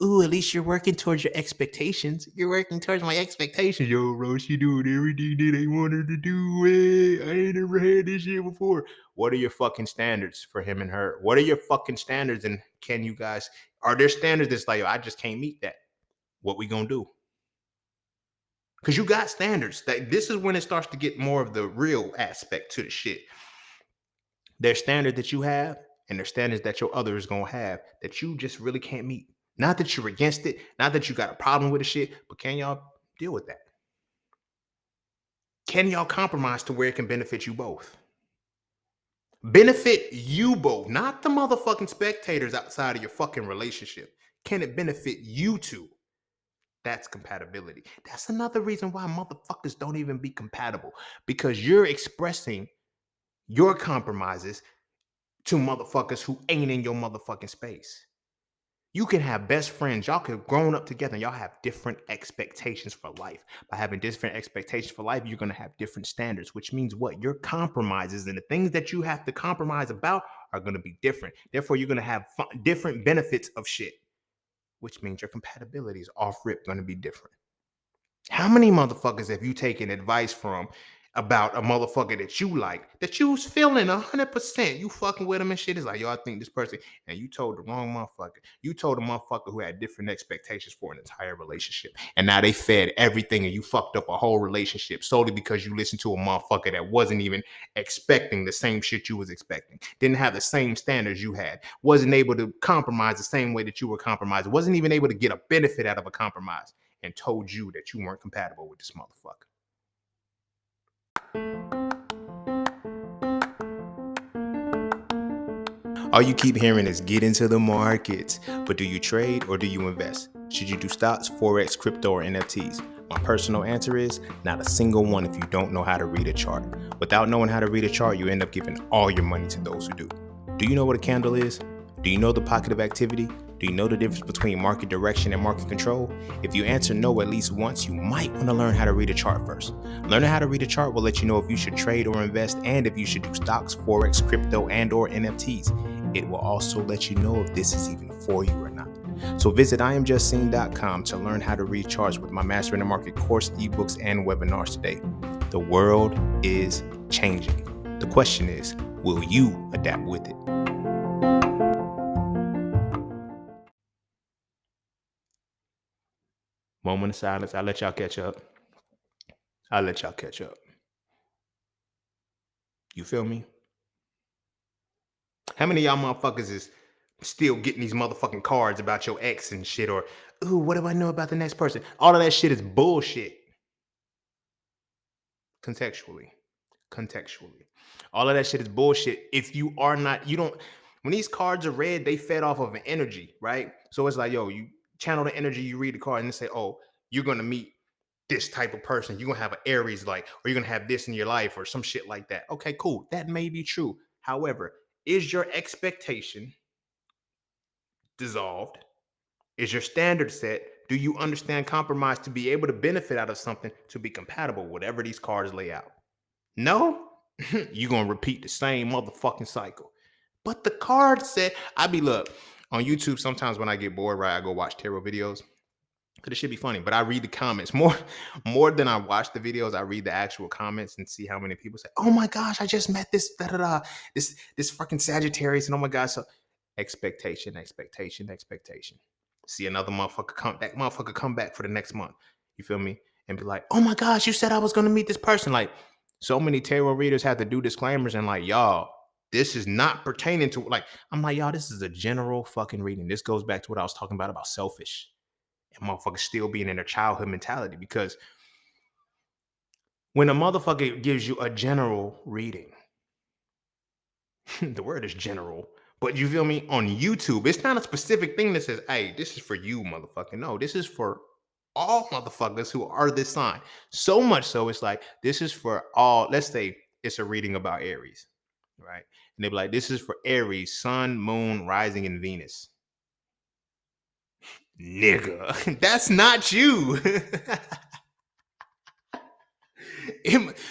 ooh, at least you're working towards your expectations. You're working towards my expectations. Yo, bro, she doing everything that I want her to do. I ain't never had this shit before. What are your fucking standards for him and her? What are your fucking standards? And can you guys, are there standards that's like, I just can't meet that? What we gonna do? Because you got standards. That this is when it starts to get more of the real aspect to the shit. There's standards that you have, and there's standards that your other is gonna have that you just really can't meet. Not that you're against it, not that you got a problem with the shit, but can y'all deal with that? Can y'all compromise to where it can benefit you both? Benefit you both, not the motherfucking spectators outside of your fucking relationship. Can it benefit you two? That's compatibility. That's another reason why motherfuckers don't even be compatible, because you're expressing your compromises to motherfuckers who ain't in your motherfucking space. You can have best friends. Y'all could have grown up together and y'all have different expectations for life. By having different expectations for life, you're going to have different standards, which means what? Your compromises and the things that you have to compromise about are going to be different. Therefore, you're going to have different benefits of shit, which means your compatibility is off rip going to be different. How many motherfuckers have you taken advice from about a motherfucker that you like, that you was feeling 100%? You fucking with him and shit. It's like, yo, I think this person, and you told the wrong motherfucker. You told a motherfucker who had different expectations for an entire relationship. And now they fed everything and you fucked up a whole relationship solely because you listened to a motherfucker that wasn't even expecting the same shit you was expecting. Didn't have the same standards you had. Wasn't able to compromise the same way that you were compromised. Wasn't even able to get a benefit out of a compromise. And told you that you weren't compatible with this motherfucker. All you keep hearing is get into the markets. But do you trade or do you invest? Should you do stocks, Forex, crypto, or NFTs? My personal answer is not a single one if you don't know how to read a chart. Without knowing how to read a chart, you end up giving all your money to those who do. Do you know what a candle is? Do you know the pocket of activity? Do you know the difference between market direction and market control? If you answer no at least once, you might want to learn how to read a chart first. Learning how to read a chart will let you know if you should trade or invest and if you should do stocks, Forex, crypto, and or NFTs. It will also let you know if this is even for you or not. So visit IamJustSeen.com to learn how to read charts with my Mastering the Market course, ebooks, and webinars today. The world is changing. The question is, will you adapt with it? Moment of silence. I'll let y'all catch up. You feel me? How many of y'all motherfuckers is still getting these motherfucking cards about your ex and shit? Or, ooh, what do I know about the next person? All of that shit is bullshit. Contextually. All of that shit is bullshit. If you are not, you don't, when these cards are read, they fed off of an energy, right? So it's like, yo, you channel the energy, you read the card and they say, oh, you're going to meet this type of person. You're going to have an Aries like, or you're going to have this in your life or some shit like that. Okay, cool. That may be true. However, is your expectation dissolved? Is your standard set? Do you understand compromise to be able to benefit out of something to be compatible, whatever these cards lay out? No, you're going to repeat the same motherfucking cycle. But the card said, look, on YouTube, sometimes when I get bored, right, I go watch tarot videos. Because it should be funny, but I read the comments more than I watch the videos. I read the actual comments and see how many people say, oh my gosh, I just met this this fucking Sagittarius, and oh my gosh. So expectation. See another motherfucker come back for the next month. You feel me? And be like, oh my gosh, you said I was gonna meet this person. Like, so many tarot readers have to do disclaimers and like, y'all, this is not pertaining to, like, I'm like, y'all, this is a general fucking reading. This goes back to what I was talking about selfish and motherfuckers still being in their childhood mentality. Because when a motherfucker gives you a general reading, the word is general, but you feel me? On YouTube, it's not a specific thing that says, hey, this is for you, motherfucker. No, this is for all motherfuckers who are this sign. So much so, it's like, this is for all, let's say it's a reading about Aries, right? And they be like, this is for Aries, sun, moon, rising, and Venus. Nigga, that's not you.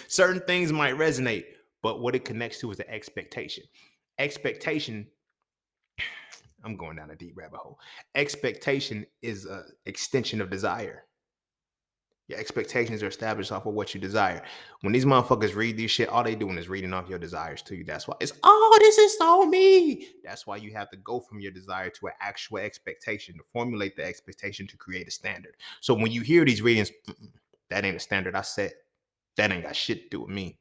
Certain things might resonate, but what it connects to is the expectation. Expectation I'm going down a deep rabbit hole. Expectation is an extension of desire. Your expectations are established off of what you desire. When these motherfuckers read this shit, all they doing is reading off your desires to you. That's why it's, oh, this is so me. That's why you have to go from your desire to an actual expectation, to formulate the expectation, to create a standard. So when you hear these readings, that ain't a standard I set. That ain't got shit to do with me.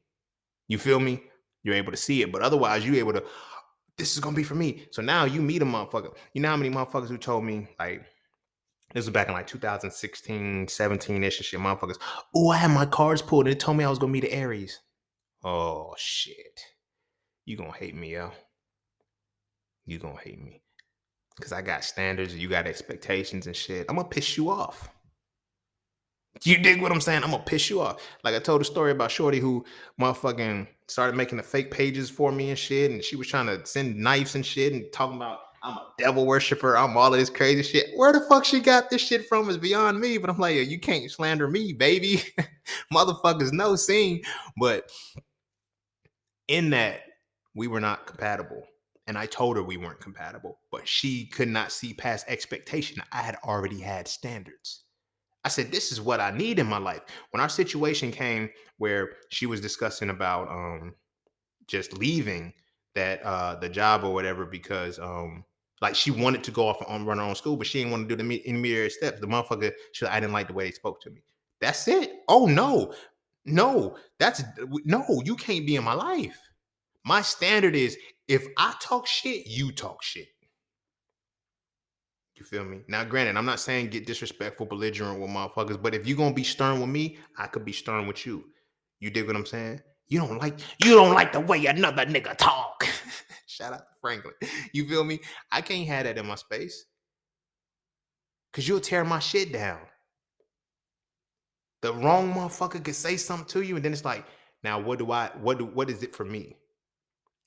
You feel me? You're able to see it, but otherwise you're able to, this is gonna be for me. So now you meet a motherfucker. You know how many motherfuckers who told me, like, this was back in like 2016, 17-ish and shit, motherfuckers. Oh, I had my cards pulled and it told me I was gonna meet the Aries. Oh shit. You gonna hate me, yo. You gonna hate me. Cause I got standards, you got expectations and shit. I'm gonna piss you off. You dig what I'm saying? I'm gonna piss you off. Like I told a story about Shorty who motherfucking started making the fake pages for me and shit, and she was trying to send knives and shit and talking about I'm a devil worshiper, I'm all of this crazy shit. Where the fuck she got this shit from is beyond me. But I'm like, you can't slander me, baby. Motherfuckers know scene. But in that, we were not compatible. And I told her we weren't compatible, but she could not see past expectation. I had already had standards. I said, this is what I need in my life. When our situation came where she was discussing about just leaving that the job or whatever because like she wanted to go off and run her own school, but she didn't want to do the intermediate steps. The motherfucker, I didn't like the way they spoke to me. That's it. Oh no, no, that's no. You can't be in my life. My standard is if I talk shit, you talk shit. You feel me? Now, granted, I'm not saying get disrespectful, belligerent with motherfuckers, but if you're gonna be stern with me, I could be stern with you. You dig what I'm saying? You don't like the way another nigga talk. Shout out to Franklin. You feel me? I can't have that in my space. Cause you'll tear my shit down. The wrong motherfucker could say something to you, and then it's like, now what is it for me?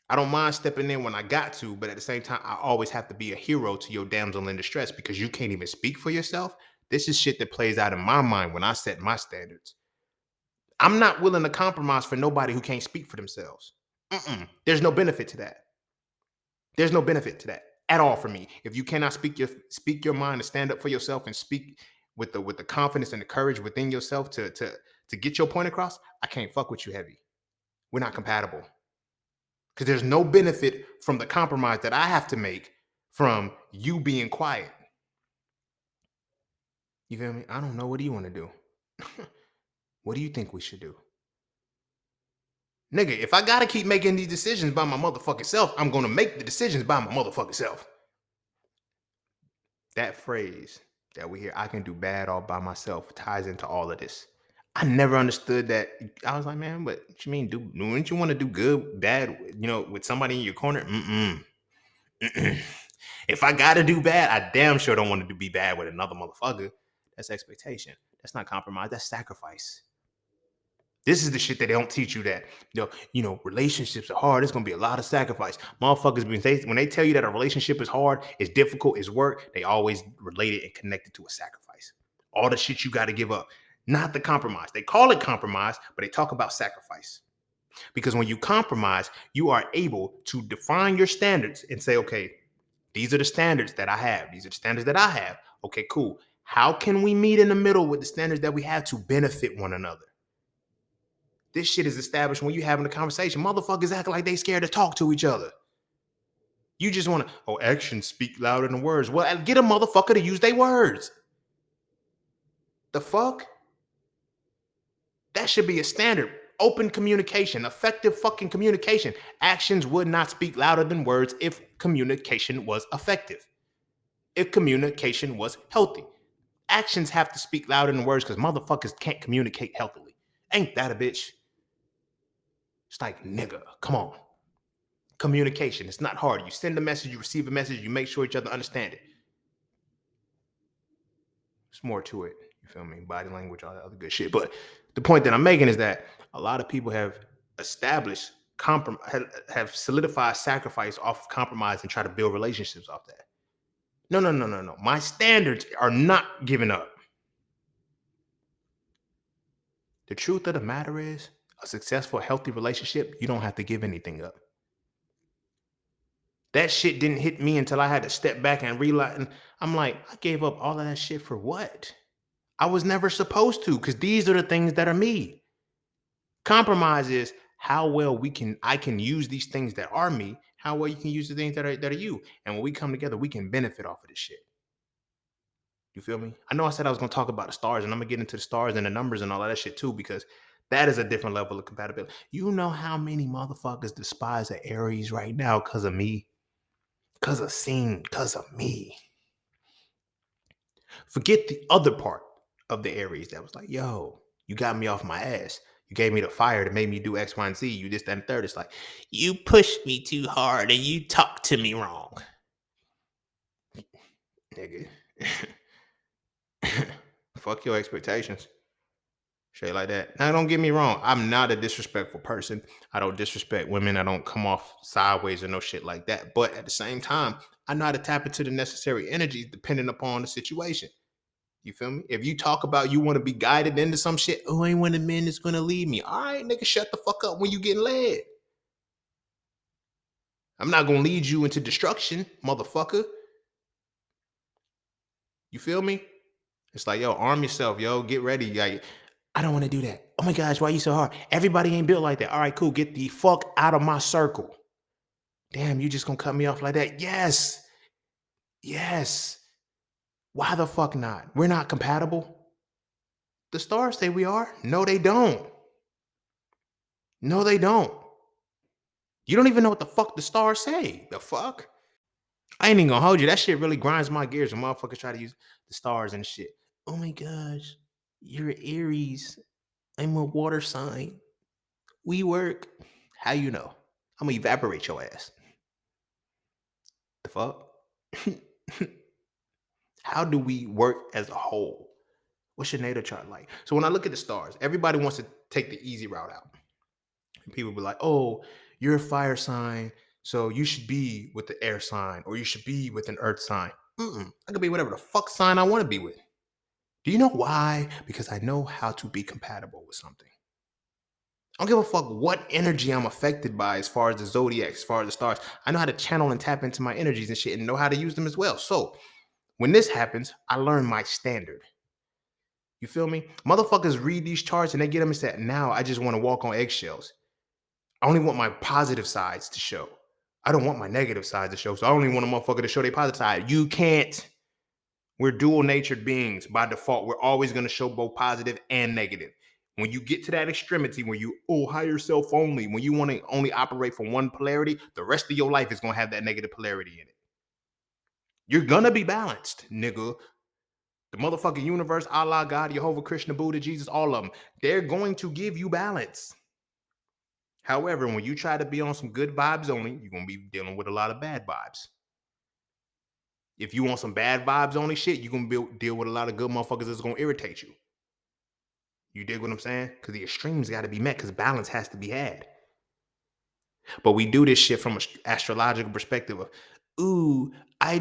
I don't mind stepping in when I got to, but at the same time, I always have to be a hero to your damsel in distress because you can't even speak for yourself. This is shit that plays out in my mind when I set my standards. I'm not willing to compromise for nobody who can't speak for themselves. There's no benefit to that. There's no benefit to that at all for me. If you cannot speak your mind and stand up for yourself and speak with the confidence and the courage within yourself to get your point across, I can't fuck with you heavy. We're not compatible. Because there's no benefit from the compromise that I have to make from you being quiet. You feel me? I don't know. What do you want to do? What do you think we should do? Nigga, if I gotta keep making these decisions by my motherfucking self, I'm gonna make the decisions by my motherfucking self. That phrase that we hear, I can do bad all by myself, ties into all of this. I never understood that. I was like, man, but what you mean, wouldn't you want to do good, bad, with somebody in your corner? If I gotta do bad, I damn sure don't want to be bad with another motherfucker. That's expectation. That's not compromise. That's sacrifice. This is the shit that they don't teach you that, relationships are hard. It's gonna be a lot of sacrifice. Motherfuckers, when they tell you that a relationship is hard, it's difficult, it's work, they always relate it and connect it to a sacrifice. All the shit you got to give up, not the compromise. They call it compromise, but they talk about sacrifice. Because when you compromise, you are able to define your standards and say, okay, these are the standards that I have. These are the standards that I have. Okay, cool. How can we meet in the middle with the standards that we have to benefit one another? This shit is established when you having a conversation. Motherfuckers act like they scared to talk to each other. You just want to, actions speak louder than words. Well, get a motherfucker to use their words. The fuck? That should be a standard. Open communication, effective fucking communication. Actions would not speak louder than words if communication was effective. If communication was healthy. Actions have to speak louder than words because motherfuckers can't communicate healthily. Ain't that a bitch? It's like, nigga, come on. Communication, it's not hard. You send a message, you receive a message, you make sure each other understand it. There's more to it. You feel me? Body language, all that other good shit. But the point that I'm making is that a lot of people have established, have solidified sacrifice off of compromise and try to build relationships off that. No. My standards are not giving up. The truth of the matter is, a successful, healthy relationship, you don't have to give anything up. That shit didn't hit me until I had to step back and realize. And I'm like, I gave up all of that shit for what? I was never supposed to, because these are the things that are me. Compromise is how well I can use these things that are me, how well you can use the things that are you. And when we come together, we can benefit off of this shit. You feel me? I know I said I was gonna talk about the stars, and I'm gonna get into the stars and the numbers and all of that shit too, because that is a different level of compatibility. You know how many motherfuckers despise the Aries right now because of me? Because of me. Forget the other part of the Aries that was like, yo, you got me off my ass. You gave me the fire to make me do X, Y, and Z. You this, that, and third. It's like, you pushed me too hard and you talked to me wrong. Nigga. Fuck your expectations. Shit like that. Now, don't get me wrong. I'm not a disrespectful person. I don't disrespect women. I don't come off sideways or no shit like that. But at the same time, I know how to tap into the necessary energies depending upon the situation. You feel me? If you talk about you want to be guided into some shit, oh, I ain't one of the men that's gonna lead me. All right, nigga, shut the fuck up when you getting led. I'm not gonna lead you into destruction, motherfucker. You feel me? It's like, yo, arm yourself, yo, get ready. Like, I don't want to do that. Oh my gosh, why you so hard? Everybody ain't built like that. All right, cool. Get the fuck out of my circle. Damn, you just gonna cut me off like that? Yes. Yes. Why the fuck not? We're not compatible. The stars say we are. No, they don't. No, they don't. You don't even know what the fuck the stars say. The fuck? I ain't even gonna hold you. That shit really grinds my gears when motherfuckers try to use the stars and shit. Oh my gosh, you're Aries. I'm a water sign. We work. How you know? I'm gonna evaporate your ass. The fuck? How do we work as a whole? What's your natal chart like? So when I look at the stars, everybody wants to take the easy route out. And people be like, oh, you're a fire sign, so you should be with the air sign, or you should be with an earth sign. I could be whatever the fuck sign I want to be with. Do you know why? Because I know how to be compatible with something. I don't give a fuck what energy I'm affected by as far as the zodiac, as far as the stars. I know how to channel and tap into my energies and shit and know how to use them as well. So when this happens, I learn my standard. You feel me? Motherfuckers read these charts and they get them and say, now I just want to walk on eggshells. I only want my positive sides to show. I don't want my negative sides to show. So I only want a motherfucker to show their positive side. You can't. We're dual natured beings by default. We're always going to show both positive and negative. When you get to that extremity, when you higher self only, when you want to only operate from one polarity, the rest of your life is going to have that negative polarity in it. You're going to be balanced, nigga. The motherfucking universe, Allah, God, Jehovah, Krishna, Buddha, Jesus, all of them, they're going to give you balance. However, when you try to be on some good vibes only, you're going to be dealing with a lot of bad vibes. If you want some bad vibes only shit, you're going to deal with a lot of good motherfuckers that's going to irritate you. You dig what I'm saying? Because the extremes got to be met because balance has to be had. But we do this shit from an astrological perspective of, ooh, I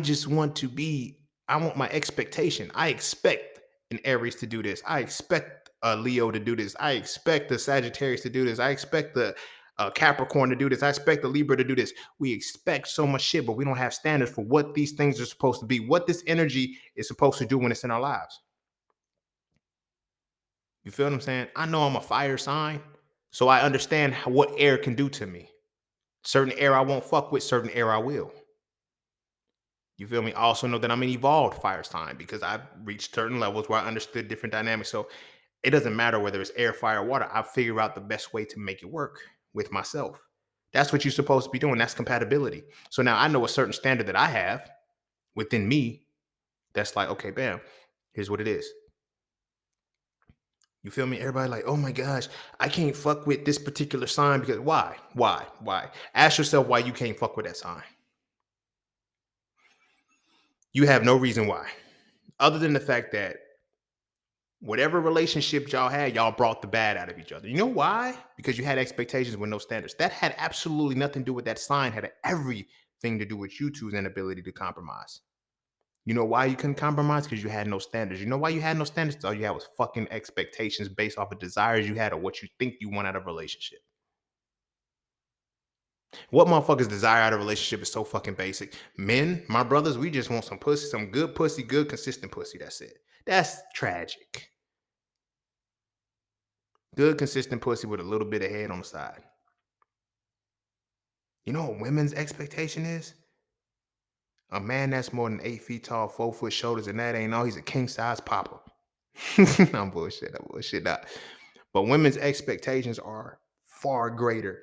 want my expectation. I expect an Aries to do this. I expect a Leo to do this. I expect the Sagittarius to do this. I expect the Capricorn to do this. I expect the Libra to do this. We expect so much shit, but we don't have standards for what these things are supposed to be, what this energy is supposed to do when it's in our lives. You feel what I'm saying? I know I'm a fire sign, so I understand what air can do to me. Certain air I won't fuck with, certain air I will. You feel me? I also know that I'm an evolved fire sign because I've reached certain levels where I understood different dynamics. So it doesn't matter whether it's air, fire, or water. I figure out the best way to make it work with myself. That's what you're supposed to be doing. That's compatibility. So now I know a certain standard that I have within me that's like, okay, bam, here's what it is. You feel me? Everybody like, oh my gosh, I can't fuck with this particular sign because why? Why? Ask yourself why you can't fuck with that sign. You have no reason why, other than the fact that whatever relationship y'all had, y'all brought the bad out of each other. You know why? Because you had expectations with no standards. That had absolutely nothing to do with that sign, had everything to do with you two's inability to compromise. You know why you couldn't compromise? Because you had no standards. You know why you had no standards? All you had was fucking expectations based off of desires you had or what you think you want out of a relationship. What motherfuckers desire out of a relationship is so fucking basic. Men, my brothers, we just want some pussy, some good pussy, good consistent pussy. That's it. That's tragic. Good consistent pussy with a little bit of head on the side. You know what women's expectation is? A man that's more than 8 feet tall, 4 foot shoulders, and that ain't all. He's a king size papa. I'm bullshit. I'm bullshit. Not. But women's expectations are far greater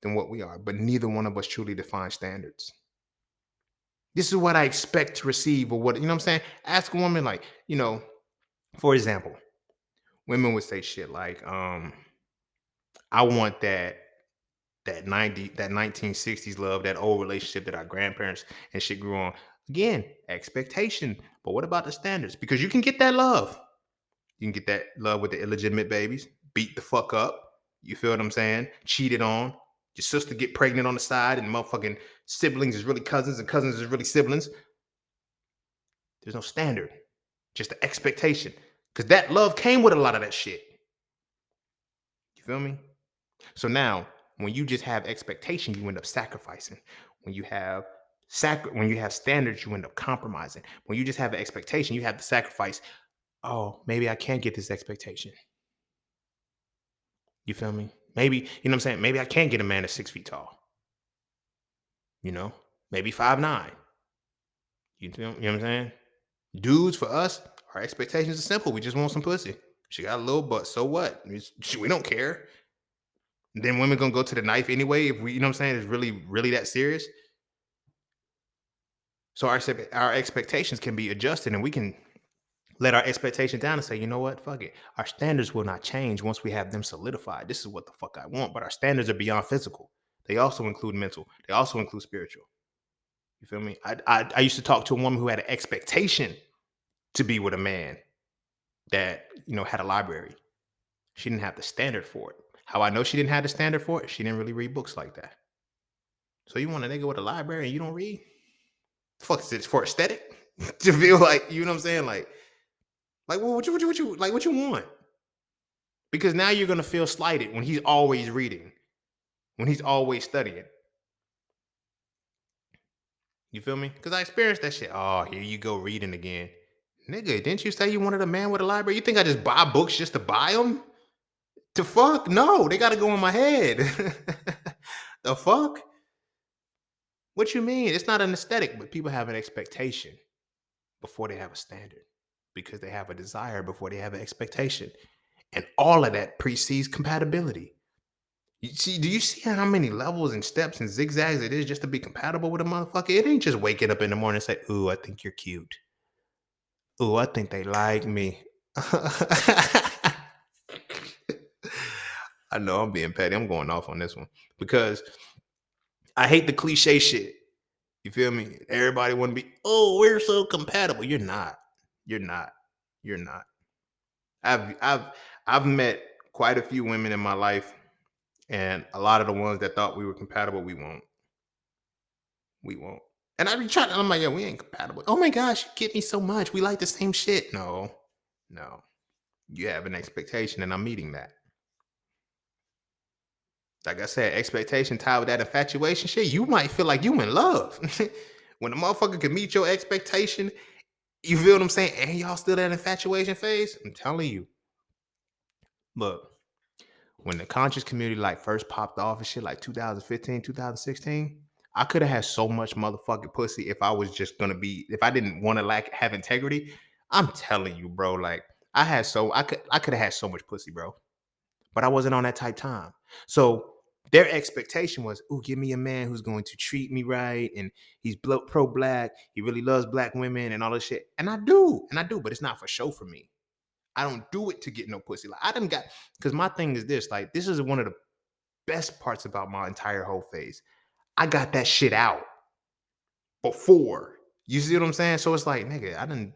than what we are. But neither one of us truly define standards. This is what I expect to receive, or what, you know what I'm saying? Ask a woman, like, for example, women would say shit like, I want that 1960s love, that old relationship that our grandparents and shit grew on. Again, expectation. But what about the standards? Because you can get that love. You can get that love with the illegitimate babies, beat the fuck up. You feel what I'm saying? Cheated on. Your sister get pregnant on the side, and motherfucking siblings is really cousins, and cousins is really siblings. There's no standard, just the expectation. Because that love came with a lot of that shit. You feel me? So now, when you just have expectation, you end up sacrificing. When you have when you have standards, you end up compromising. When you just have an expectation, you have to sacrifice. Oh, maybe I can't get this expectation. You feel me? Maybe, you know what I'm saying? Maybe I can't get a man that's 6 feet tall. You know, maybe 5'9". You know what I'm saying? Dudes, for us, our expectations are simple. We just want some pussy. She got a little butt. So what? We don't care. Then women gonna go to the knife anyway. If we, you know what I'm saying, it's really, really that serious. So our expectations can be adjusted, and we can let our expectation down and say, you know what, fuck it. Our standards will not change once we have them solidified. This is what the fuck I want. But our standards are beyond physical. They also include mental. They also include spiritual. You feel me? I used to talk to a woman who had an expectation to be with a man that, had a library. She didn't have the standard for it. How I know she didn't have the standard for it? She didn't really read books like that. So you want a nigga with a library and you don't read? Fuck, is it for aesthetic? To feel like, you know what I'm saying? Like, well, what you want? Because now you're gonna feel slighted when he's always reading, when he's always studying. You feel me? Because I experienced that shit. Oh, here you go reading again. Nigga, didn't you say you wanted a man with a library? You think I just buy books just to buy them? To fuck? No, they gotta go in my head. The fuck? What you mean? It's not an aesthetic, but people have an expectation before they have a standard, because they have a desire before they have an expectation. And all of that precedes compatibility. Do you see how many levels and steps and zigzags it is just to be compatible with a motherfucker? It ain't just waking up in the morning and say, ooh, I think you're cute. Ooh, I think they like me. I know I'm being petty. I'm going off on this one because I hate the cliche shit. You feel me? Everybody want to be, oh, we're so compatible. You're not. You're not. You're not. I've I've I've met quite a few women in my life, and a lot of the ones that thought we were compatible, we won't. We won't. And I be trying. I'm like, yeah, we ain't compatible. Oh my gosh, you get me so much. We like the same shit. No, no. You have an expectation, and I'm meeting that. Like I said, expectation tied with that infatuation shit, you might feel like you in love. When a motherfucker can meet your expectation, you feel what I'm saying? And y'all still that infatuation phase? I'm telling you. Look, when the conscious community like first popped off and shit, like 2015, 2016, I could have had so much motherfucking pussy if I was just gonna be, if I didn't want to have integrity. I'm telling you, bro, like I could have had so much pussy, bro. But I wasn't on that type time. So their expectation was, oh, give me a man who's going to treat me right, and he's pro black, he really loves black women and all this shit. And I do, but it's not for show for me. I don't do it to get no pussy. Like I done got, because my thing is this, like this is one of the best parts about my entire whole phase. I got that shit out before. You see what I'm saying? So it's like, nigga, I didn't,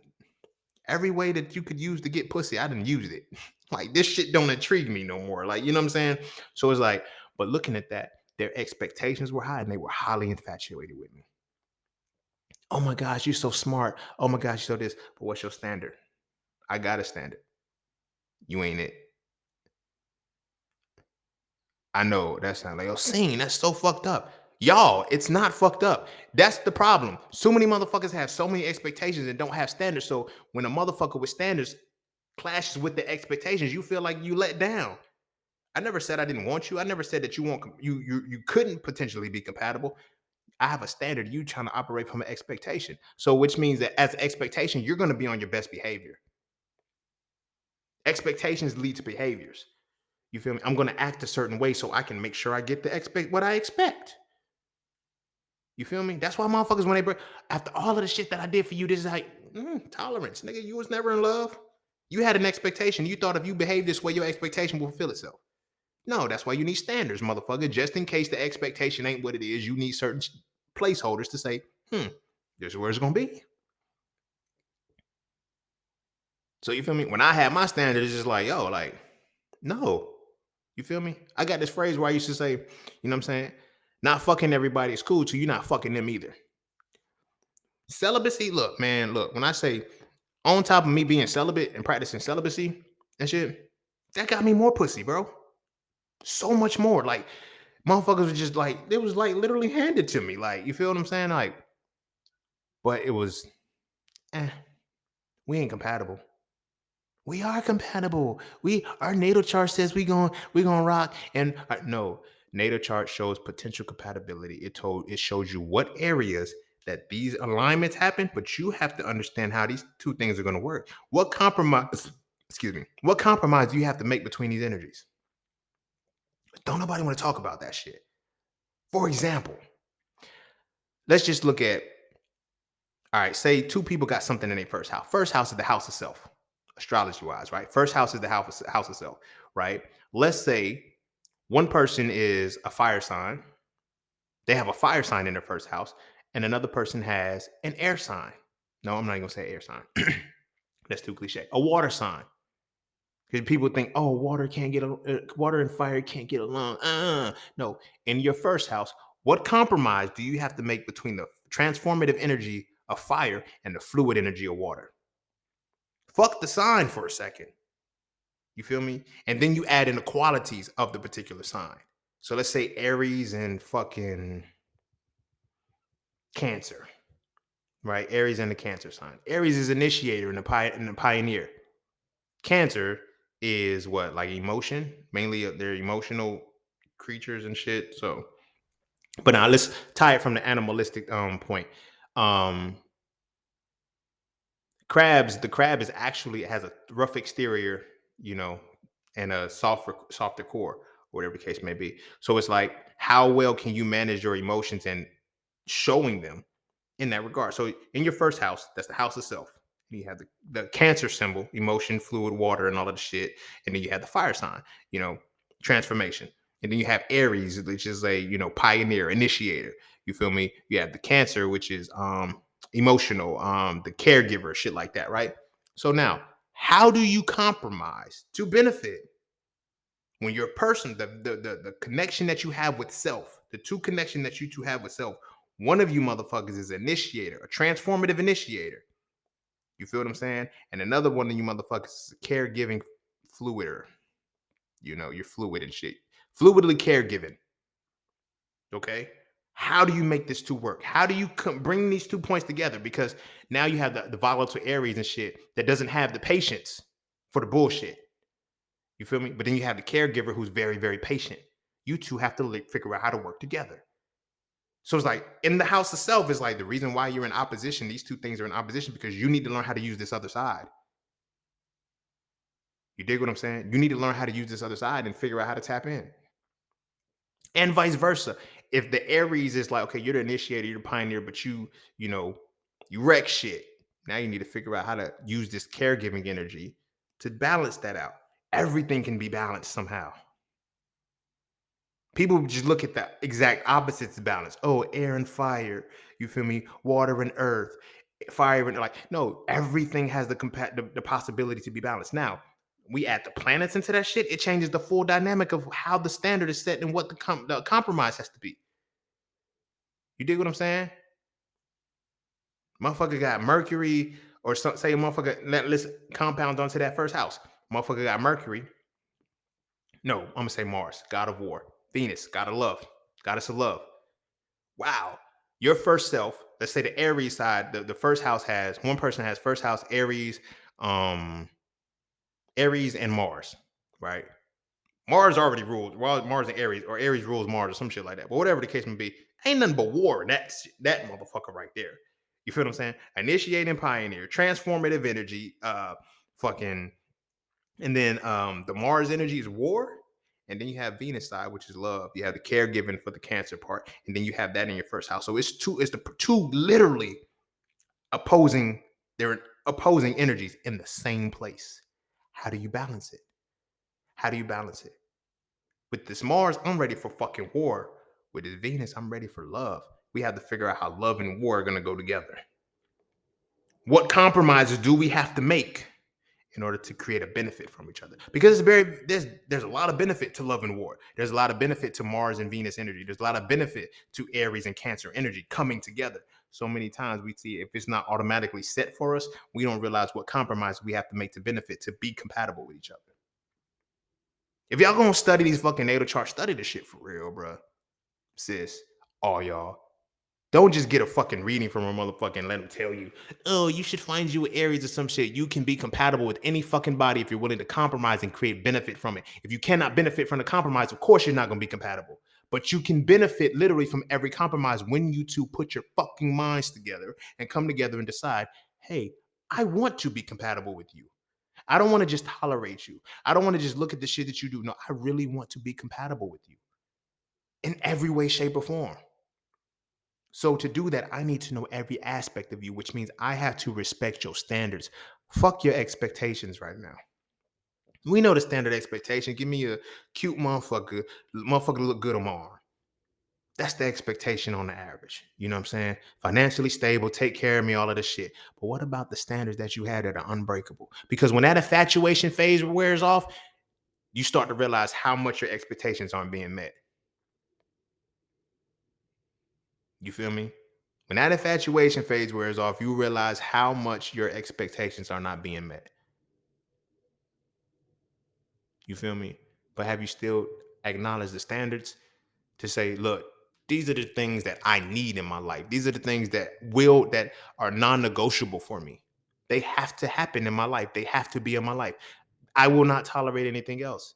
every way that you could use to get pussy, I didn't use it. Like this shit don't intrigue me no more. Like, you know what I'm saying? So it's like, but looking at that, their expectations were high and they were highly infatuated with me. Oh my gosh, you're so smart. Oh my gosh, you're so this. But what's your standard? I got a standard. You ain't it. I know that sounds like, oh, scene. That's so fucked up. Y'all, it's not fucked up. That's the problem. So many motherfuckers have so many expectations and don't have standards. So when a motherfucker with standards clashes with the expectations, you feel like you let down. I never said I didn't want you. I never said that you couldn't potentially be compatible. I have a standard. You trying to operate from an expectation. So which means that as an expectation, you're going to be on your best behavior. Expectations lead to behaviors. You feel me? I'm going to act a certain way so I can make sure I get the expect what I expect. You feel me? That's why motherfuckers when they break after all of the shit that I did for you, this is like tolerance, nigga. You was never in love. You had an expectation. You thought if you behave this way, your expectation will fulfill itself. No, that's why you need standards, motherfucker. Just in case the expectation ain't what it is, you need certain placeholders to say, this is where it's gonna be. So you feel me? When I had my standard, it's just like, yo, like, no. You feel me? I got this phrase where I used to say, you know what I'm saying? Not fucking everybody is cool till you're not fucking them either. Celibacy, look, man, look, when I say on top of me being celibate and practicing celibacy and shit, that got me more pussy, bro. So much more. Like, motherfuckers were just like, it was like literally handed to me. Like, you feel what I'm saying? Like, but it was, eh, we ain't compatible. We are compatible. We our natal chart says we gonna rock. And no, natal chart shows potential compatibility. It shows you what areas that these alignments happen, but you have to understand how these two things are gonna work. What compromise, excuse me, what compromise do you have to make between these energies? Don't nobody want to talk about that shit. For example, let's just look at all right, say two people got something in their first house. First house is the house itself, astrology wise, right? First house is the house itself, right? Let's say one person is a fire sign. They have a fire sign in their first house, and another person has an air sign. No, I'm not even gonna say air sign. That's too cliche. A water sign. Because people think, oh, water and fire can't get along. No, in your first house, what compromise do you have to make between the transformative energy of fire and the fluid energy of water? Fuck the sign for a second. You feel me? And then you add in the qualities of the particular sign. So let's say Aries and fucking Cancer, right? Aries and the Cancer sign. Aries is initiator and the pioneer. Cancer is what, like emotion, mainly they're emotional creatures and shit. So, but now let's tie it from the animalistic point. Um, the crab is actually has a rough exterior, you know, and a softer core, whatever the case may be. So it's like, how well can you manage your emotions and showing them in that regard? So in your first house, that's the house itself. You have the Cancer symbol, emotion, fluid, water, and all of the shit. And then you have the fire sign, you know, transformation. And then you have Aries, which is a, you know, pioneer, initiator. You feel me? You have the Cancer, which is emotional, the caregiver, shit like that, right? So now, how do you compromise to benefit when you're a person, the connection that you have with self, the two connection that you two have with self, one of you motherfuckers is an initiator, a transformative initiator. You feel what I'm saying? And another one of you motherfuckers is a caregiving fluider. You know, you're fluid and shit. Fluidly caregiving. Okay. How do you make this two work? How do you bring these 2 points together? Because now you have the volatile Aries and shit that doesn't have the patience for the bullshit. You feel me? But then you have the caregiver who's very, very patient. You two have to figure out how to work together. So it's like in the house itself is like the reason why you're in opposition. These two things are in opposition because you need to learn how to use this other side. You dig what I'm saying? You need to learn how to use this other side and figure out how to tap in. And vice versa. If the Aries is like, okay, you're the initiator, you're the pioneer, but you know, you wreck shit. Now you need to figure out how to use this caregiving energy to balance that out. Everything can be balanced somehow. People just look at the exact opposites of balance. Oh, air and fire. You feel me? Water and earth. Fire and like, no, everything has the possibility to be balanced. Now, we add the planets into that shit, it changes the full dynamic of how the standard is set and what the compromise has to be. You dig what I'm saying? Motherfucker got Mercury, or say a motherfucker, let's compound onto that first house. Motherfucker got Mercury. No, I'm gonna say Mars, God of War. Venus, gotta love, goddess of love. Wow. Your first self, let's say the Aries side, the first house has one person has first house um, Aries and Mars, right? Mars already rules. Well, Mars and Aries, or Aries rules Mars, or some shit like that. But whatever the case may be, ain't nothing but war. That's that motherfucker right there. You feel what I'm saying? Initiate and pioneer, transformative energy, fucking, and then the Mars energy is war. And then you have Venus side, which is love. You have the caregiving for the Cancer part, and then you have that in your first house. So it's the two literally opposing, they're opposing energies in the same place. How do you balance it? How do you balance it? With this Mars, I'm ready for fucking war. With this Venus, I'm ready for love. We have to figure out how love and war are going to go together. What compromises do we have to make in order to create a benefit from each other? Because there's a lot of benefit to love and war. There's a lot of benefit to Mars and Venus energy. There's a lot of benefit to Aries and Cancer energy coming together. So many times we see if it's not automatically set for us, we don't realize what compromise we have to make to benefit to be compatible with each other. If y'all gonna study these fucking natal charts, study this shit for real, bro. Sis, all y'all. Don't just get a fucking reading from a motherfucking let them tell you, oh, you should find you Aries or some shit. You can be compatible with any fucking body if you're willing to compromise and create benefit from it. If you cannot benefit from the compromise, of course you're not gonna be compatible. But you can benefit literally from every compromise when you two put your fucking minds together and come together and decide, hey, I want to be compatible with you. I don't want to just tolerate you. I don't want to just look at the shit that you do. No, I really want to be compatible with you in every way, shape, or form. So to do that, I need to know every aspect of you, which means I have to respect your standards. Fuck your expectations right now. We know the standard expectation. Give me a cute motherfucker. Motherfucker look good on my arm. That's the expectation on the average. You know what I'm saying? Financially stable, take care of me, all of this shit. But what about the standards that you had that are unbreakable? Because when that infatuation phase wears off, you start to realize how much your expectations aren't being met. You feel me? When that infatuation phase wears off, you realize how much your expectations are not being met. You feel me? But have you still acknowledged the standards to say, look, these are the things that I need in my life. These are the things that are non-negotiable for me. They have to happen in my life. They have to be in my life. I will not tolerate anything else.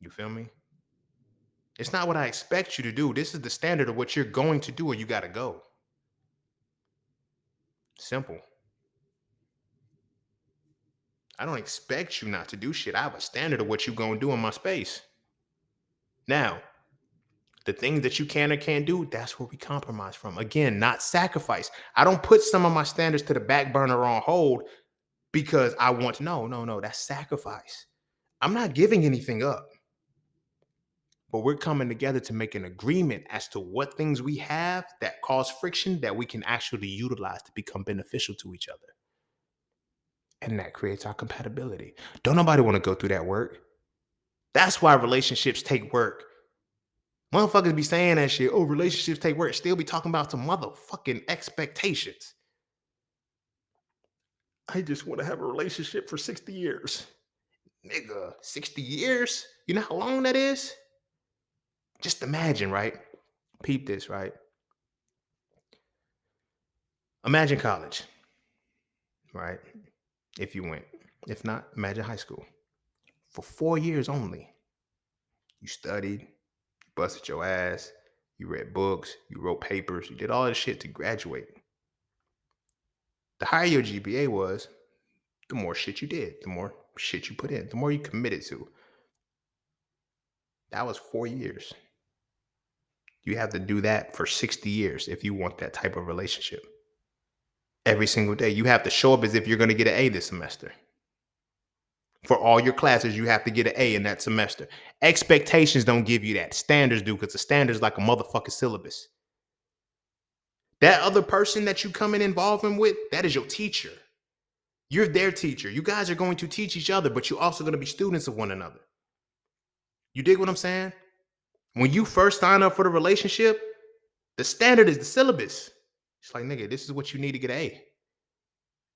You feel me? It's not what I expect you to do. This is the standard of what you're going to do or you got to go. Simple. I don't expect you not to do shit. I have a standard of what you're going to do in my space. Now, the things that you can or can't do, that's where we compromise from. Again, not sacrifice. I don't put some of my standards to the back burner on hold because I want to. No. That's sacrifice. I'm not giving anything up. But we're coming together to make an agreement as to what things we have that cause friction that we can actually utilize to become beneficial to each other. And that creates our compatibility. Don't nobody want to go through that work. That's why relationships take work. Motherfuckers be saying that shit. Oh, relationships take work. Still be talking about some motherfucking expectations. I just want to have a relationship for 60 years. Nigga, 60 years? You know how long that is? Just imagine, right? Peep this, right? Imagine college, right? If you went. If not, imagine high school. For 4 years only, you studied, you busted your ass, you read books, you wrote papers, you did all this shit to graduate. The higher your GPA was, the more shit you did, the more shit you put in, the more you committed to. That was 4 years. You have to do that for 60 years if you want that type of relationship. Every single day, you have to show up as if you're going to get an A this semester. For all your classes, you have to get an A in that semester. Expectations don't give you that. Standards do, because the standards like a motherfucking syllabus. That other person that you come in involvement with, that is your teacher. You're their teacher. You guys are going to teach each other, but you're also going to be students of one another. You dig what I'm saying? When you first sign up for the relationship, the standard is the syllabus. It's like, nigga, this is what you need to get an A.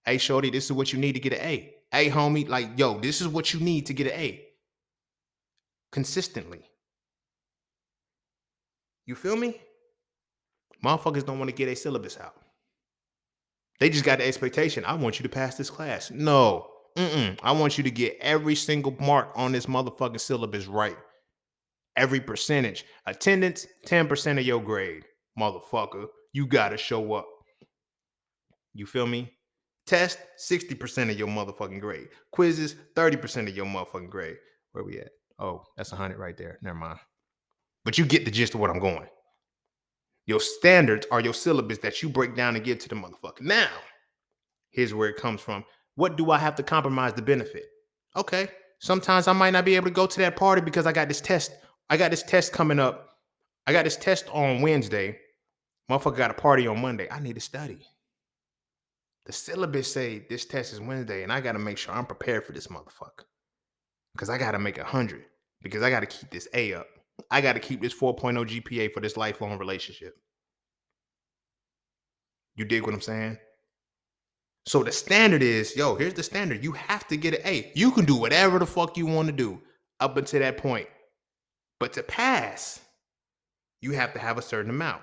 Hey, shorty, this is what you need to get an A. Hey, homie, like, yo, this is what you need to get an A. consistently. You feel me? Motherfuckers don't want to get a syllabus out. They just got the expectation. I want you to pass this class. No. I want you to get every single mark on this motherfucking syllabus right. Every percentage. Attendance, 10% of your grade. Motherfucker. You got to show up. You feel me? Test, 60% of your motherfucking grade. Quizzes, 30% of your motherfucking grade. Where we at? Oh, that's 100 right there. Never mind. But you get the gist of what I'm going. Your standards are your syllabus that you break down and give to the motherfucker. Now, here's where it comes from. What do I have to compromise to benefit? Okay, sometimes I might not be able to go to that party because I got this test. I got this test coming up. I got this test on Wednesday. Motherfucker got a party on Monday. I need to study. The syllabus say this test is Wednesday, and I got to make sure I'm prepared for this motherfucker. Because I got to make 100. Because I got to keep this A up. I got to keep this 4.0 GPA for this lifelong relationship. You dig what I'm saying? So the standard is, here's the standard. You have to get an A. You can do whatever the fuck you want to do up until that point. But to pass, you have to have a certain amount.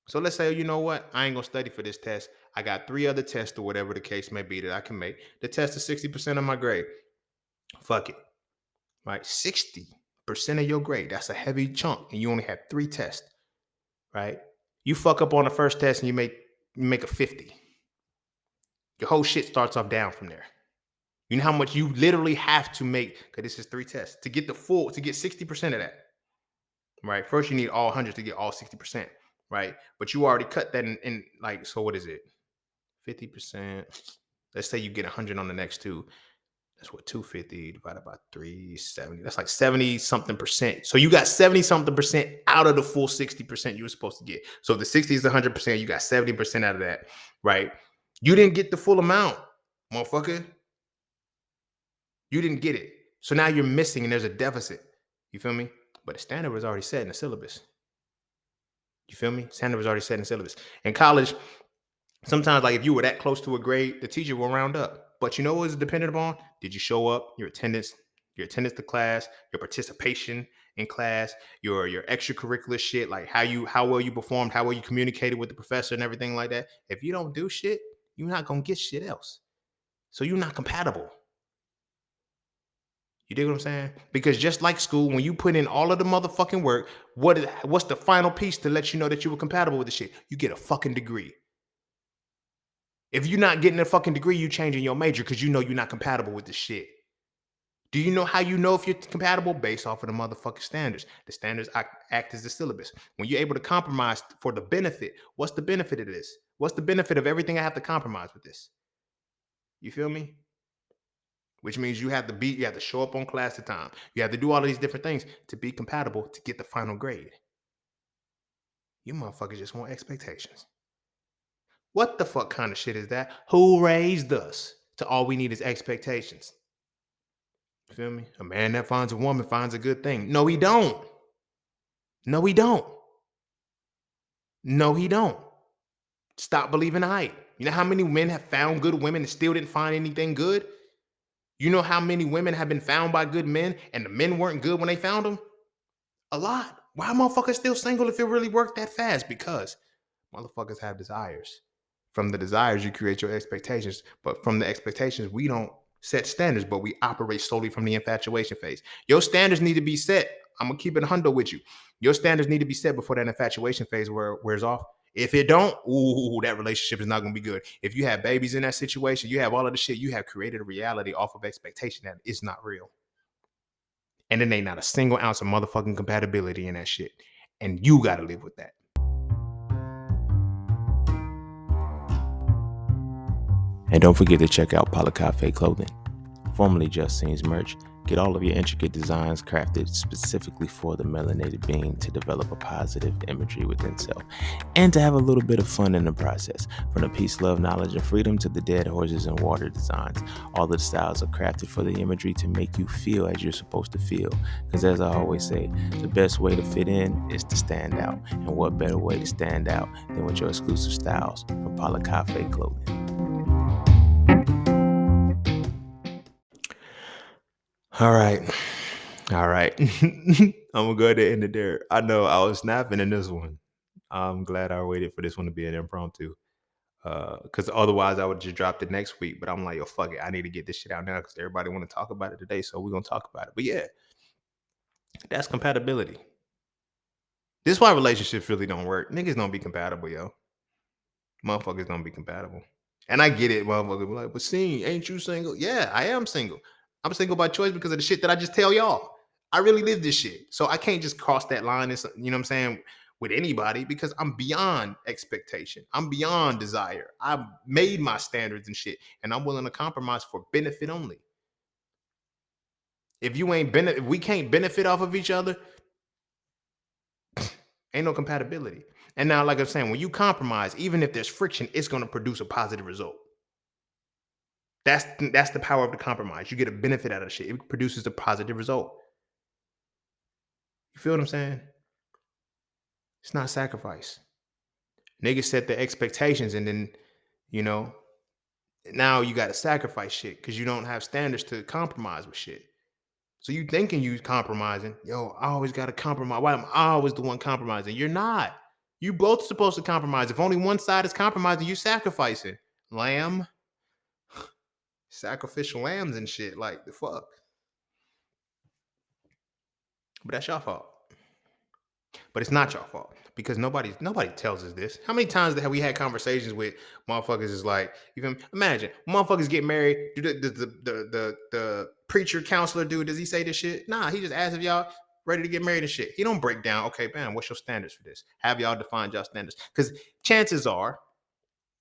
So let's say, you know what? I ain't going to study for this test. I got 3 other tests or whatever the case may be that I can make. The test is 60% of my grade. Fuck it. Right? 60% of your grade. That's a heavy chunk. And you only have 3 tests. Right? You fuck up on the first test and you make a 50. Your whole shit starts off down from there. You know how much you literally have to make, because this is 3 tests, to get 60% of that. Right? First, you need all 100 to get all 60%. Right? But you already cut that in like, so what is it? 50%. Let's say you get 100 on the next 2. That's what 250 divided by 370. That's like 70 something percent. So you got 70 something percent out of the full 60% you were supposed to get. So if the 60 is 100%, you got 70% out of that, right? You didn't get the full amount, motherfucker. You didn't get it. So now you're missing and there's a deficit. You feel me? But the standard was already set in the syllabus. You feel me? Standard was already set in the syllabus. In college, sometimes, like if you were that close to a grade, the teacher will round up. But you know what is dependent upon? Did you show up? Your attendance to class, your participation in class, your extracurricular shit, like how well you performed, how well you communicated with the professor and everything like that. If you don't do shit, you're not gonna get shit else. So you're not compatible. You dig what I'm saying? Because just like school, when you put in all of the motherfucking work, what's the final piece to let you know that you were compatible with the shit? You get a fucking degree. If you're not getting a fucking degree, you changing your major because you know you're not compatible with the shit. Do you know how you know if you're compatible? Based off of the motherfucking standards. The standards act as the syllabus. When you're able to compromise for the benefit, what's the benefit of this? What's the benefit of everything I have to compromise with this? You feel me? Which means you have to show up on class at time. You have to do all of these different things to be compatible to get the final grade. You motherfuckers just want expectations. What the fuck kind of shit is that? Who raised us to all we need is expectations? You feel me? A man that finds a woman finds a good thing. No, he don't. No, he don't. No, he don't. Stop believing the hype. You know how many men have found good women and still didn't find anything good? You know how many women have been found by good men and the men weren't good when they found them? A lot. Why are motherfuckers still single if it really worked that fast? Because motherfuckers have desires. From the desires, you create your expectations. But from the expectations, we don't set standards, but we operate solely from the infatuation phase. Your standards need to be set. I'm going to keep it a hundo with you. Your standards need to be set before that infatuation phase wears off. If it don't, that relationship is not going to be good. If you have babies in that situation, you have all of the shit, you have created a reality off of expectation that is not real. And then ain't not a single ounce of motherfucking compatibility in that shit. And you got to live with that. And don't forget to check out Cafe Clothing, formerly Just Scenes merch. Get all of your intricate designs crafted specifically for the melanated being to develop a positive imagery within self and to have a little bit of fun in the process. From the peace, love, knowledge, and freedom to the dead horses and water designs, all of the styles are crafted for the imagery to make you feel as you're supposed to feel. Because as I always say, the best way to fit in is to stand out. And what better way to stand out than with your exclusive styles from Cafe Clothing. All right. All right. I'm gonna go ahead and end it there. I know I was snapping in this one. I'm glad I waited for this one to be an impromptu. Because otherwise I would just drop it next week. But I'm like, yo, fuck it. I need to get this shit out now because everybody want to talk about it today. So we're gonna talk about it. But yeah, that's compatibility. This is why relationships really don't work. Niggas don't be compatible, yo. Motherfuckers don't be compatible. And I get it, motherfuckers be like, but see, ain't you single? Yeah, I am single. I'm single by choice because of the shit that I just tell y'all. I really live this shit. So I can't just cross that line and you know what I'm saying with anybody because I'm beyond expectation. I'm beyond desire. I've made my standards and shit. And I'm willing to compromise for benefit only. If you ain't if we can't benefit off of each other, ain't no compatibility. And now, like I'm saying, when you compromise, even if there's friction, it's gonna produce a positive result. That's the power of the compromise. You get a benefit out of the shit. It produces a positive result. You feel what I'm saying? It's not sacrifice. Niggas set the expectations and then, you know, now you gotta sacrifice shit because you don't have standards to compromise with shit. So you thinking you compromising. Yo, I always gotta compromise. Why am I always the one compromising? You're not. You both supposed to compromise. If only one side is compromising, you sacrificing. Lamb. Sacrificial lambs and shit. Like the fuck. But that's your fault. But it's not your fault because nobody tells us this. How many times have we had conversations with motherfuckers? Is like, you can imagine motherfuckers get married. Do the preacher counselor dude? Does he say this shit? Nah, he just asks if y'all ready to get married and shit. He don't break down. Okay, bam. What's your standards for this? Have y'all defined y'all standards? Because chances are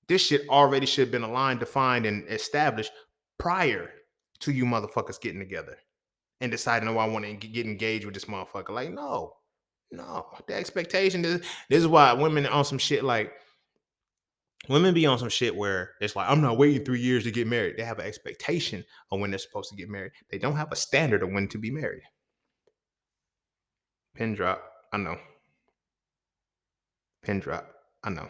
this shit already should have been aligned, defined, and established prior to you motherfuckers getting together and deciding, oh, I want to get engaged with this motherfucker. Like, no. No, the expectation is this is why women on some shit like women be on some shit where it's like, I'm not waiting 3 years to get married. They have an expectation of when they're supposed to get married. They don't have a standard of when to be married. Pin drop. I know. Pin drop. I know.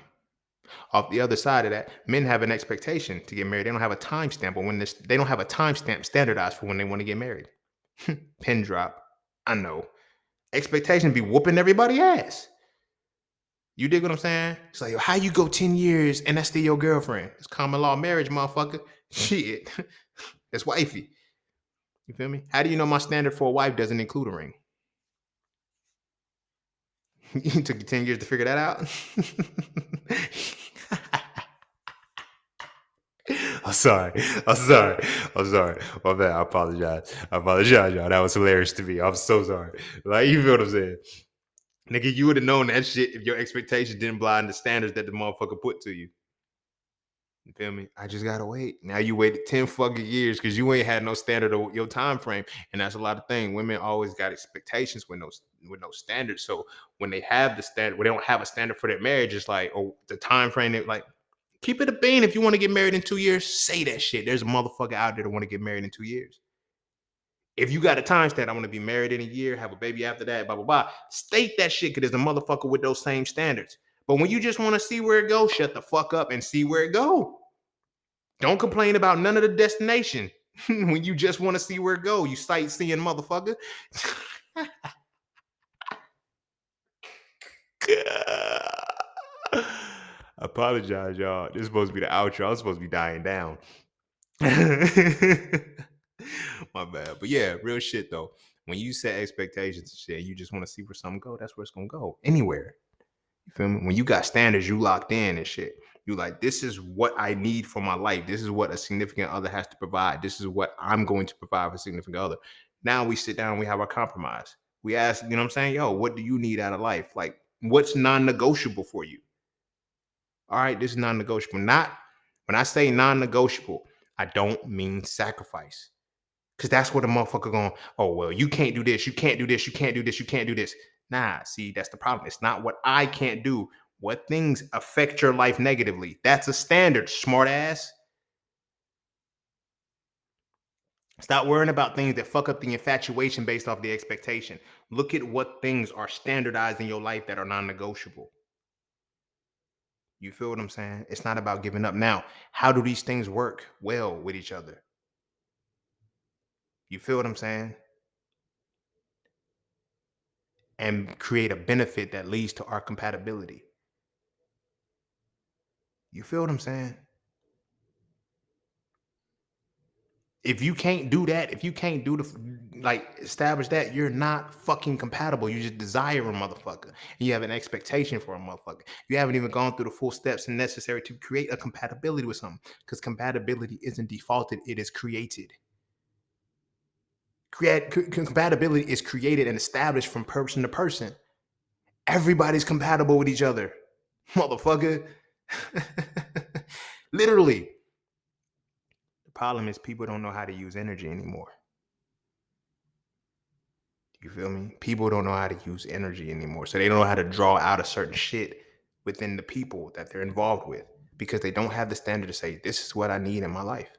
Off the other side of that, men have an expectation to get married. They don't have a timestamp on when this. They don't have a timestamp standardized for when they want to get married. Pin drop. I know. Expectation be whooping everybody ass. You dig what I'm saying? It's like, how you go 10 years and that's still your girlfriend? It's common law marriage, motherfucker. Shit. It's wifey. You feel me? How do you know my standard for a wife doesn't include a ring? You took you 10 years to figure that out? I'm sorry. I'm sorry. I'm sorry. My bad. I apologize. I apologize, y'all. That was hilarious to me. I'm so sorry. Like, you feel what I'm saying? Nigga, you would have known that shit if your expectations didn't blind the standards that the motherfucker put to you. You feel me? I just gotta wait. Now you waited 10 fucking years because you ain't had no standard of your time frame. And that's a lot of things. Women always got expectations with no standards. So when they have the standard, when they don't have a standard for their marriage, it's like, oh, the time frame that like keep it a bean. If you want to get married in 2 years, say that shit. There's a motherfucker out there that want to get married in 2 years. If you got a time stamp, I want to be married in a year, have a baby after that, blah, blah, blah. State that shit because there's a motherfucker with those same standards. But when you just want to see where it goes, shut the fuck up and see where it goes. Don't complain about none of the destination when you just want to see where it go. You sightseeing motherfucker. I apologize, y'all. This is supposed to be the outro. I was supposed to be dying down. My bad. But yeah, real shit though. When you set expectations and shit, you just want to see where something go. That's where it's gonna go. Anywhere. You feel me? When you got standards, you locked in and shit. You like, this is what I need for my life. This is what a significant other has to provide. This is what I'm going to provide for a significant other. Now we sit down and we have our compromise. We ask, you know what I'm saying? Yo, what do you need out of life? Like, what's non-negotiable for you? All right, this is non-negotiable. Not when I say non-negotiable, I don't mean sacrifice. Because that's what a motherfucker going, oh, well, you can't do this, you can't do this, you can't do this, you can't do this. Nah, see, that's the problem. It's not what I can't do. What things affect your life negatively? That's a standard, smart ass. Stop worrying about things that fuck up the infatuation based off the expectation. Look at what things are standardized in your life that are non-negotiable. You feel what I'm saying? It's not about giving up. Now, how do these things work well with each other? You feel what I'm saying? and create a benefit that leads to our compatibility. You feel what I'm saying? If you can't do that, if you can't do like establish that, you're not fucking compatible. You just desire a motherfucker. And you have an expectation for a motherfucker. You haven't even gone through the full steps necessary to create a compatibility with something. Because compatibility isn't defaulted, it is created. Compatibility is created and established from person to person. Everybody's compatible with each other. Motherfucker. Literally. The problem is people don't know how to use energy anymore. You feel me? People don't know how to use energy anymore. So they don't know how to draw out a certain shit within the people that they're involved with because they don't have the standard to say, this is what I need in my life.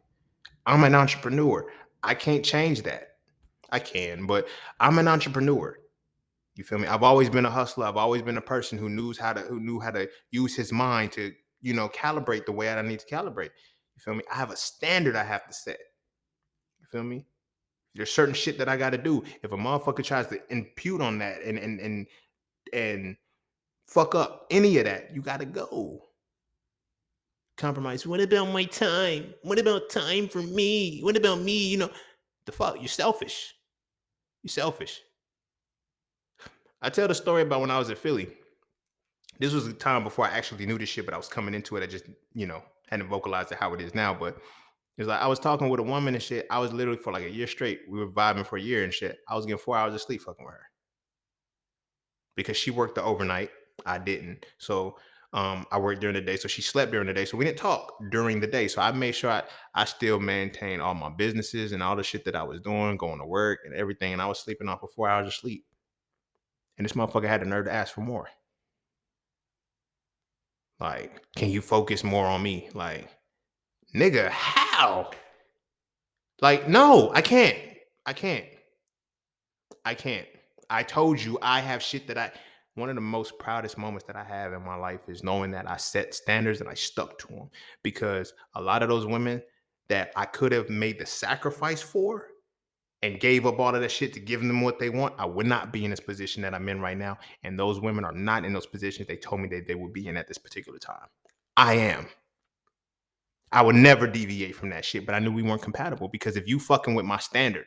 I'm an entrepreneur. I can't change that. I can, but I'm an entrepreneur. You feel me? I've always been a hustler. I've always been a person who knew how to use his mind to, calibrate the way I need to calibrate. You feel me? I have a standard I have to set. You feel me? There's certain shit that I got to do. If a motherfucker tries to impute on that and fuck up any of that, you got to go. Compromise. What about my time? What about time for me? What about me? The fuck? You're selfish. You're selfish. I tell the story about when I was in Philly. This was a time before I actually knew this shit, but I was coming into it. I just, hadn't vocalized it how it is now. But it's like I was talking with a woman and shit. I was literally for like a year straight. We were vibing for a year and shit. I was getting 4 hours of sleep fucking with her because she worked the overnight. I didn't. So I worked during the day. So she slept during the day. So we didn't talk during the day. So I made sure I still maintained all my businesses and all the shit that I was doing, going to work and everything. And I was sleeping off of 4 hours of sleep. And this motherfucker had the nerve to ask for more. Like, can you focus more on me? Like, nigga, how? Like, no, I can't. I can't. I can't. I told you I have shit one of the most proudest moments that I have in my life is knowing that I set standards and I stuck to them. Because a lot of those women that I could have made the sacrifice for and gave up all of that shit to give them what they want, I would not be in this position that I'm in right now. And those women are not in those positions they told me that they would be in at this particular time. I am. I would never deviate from that shit, but I knew we weren't compatible because if you fucking with my standard,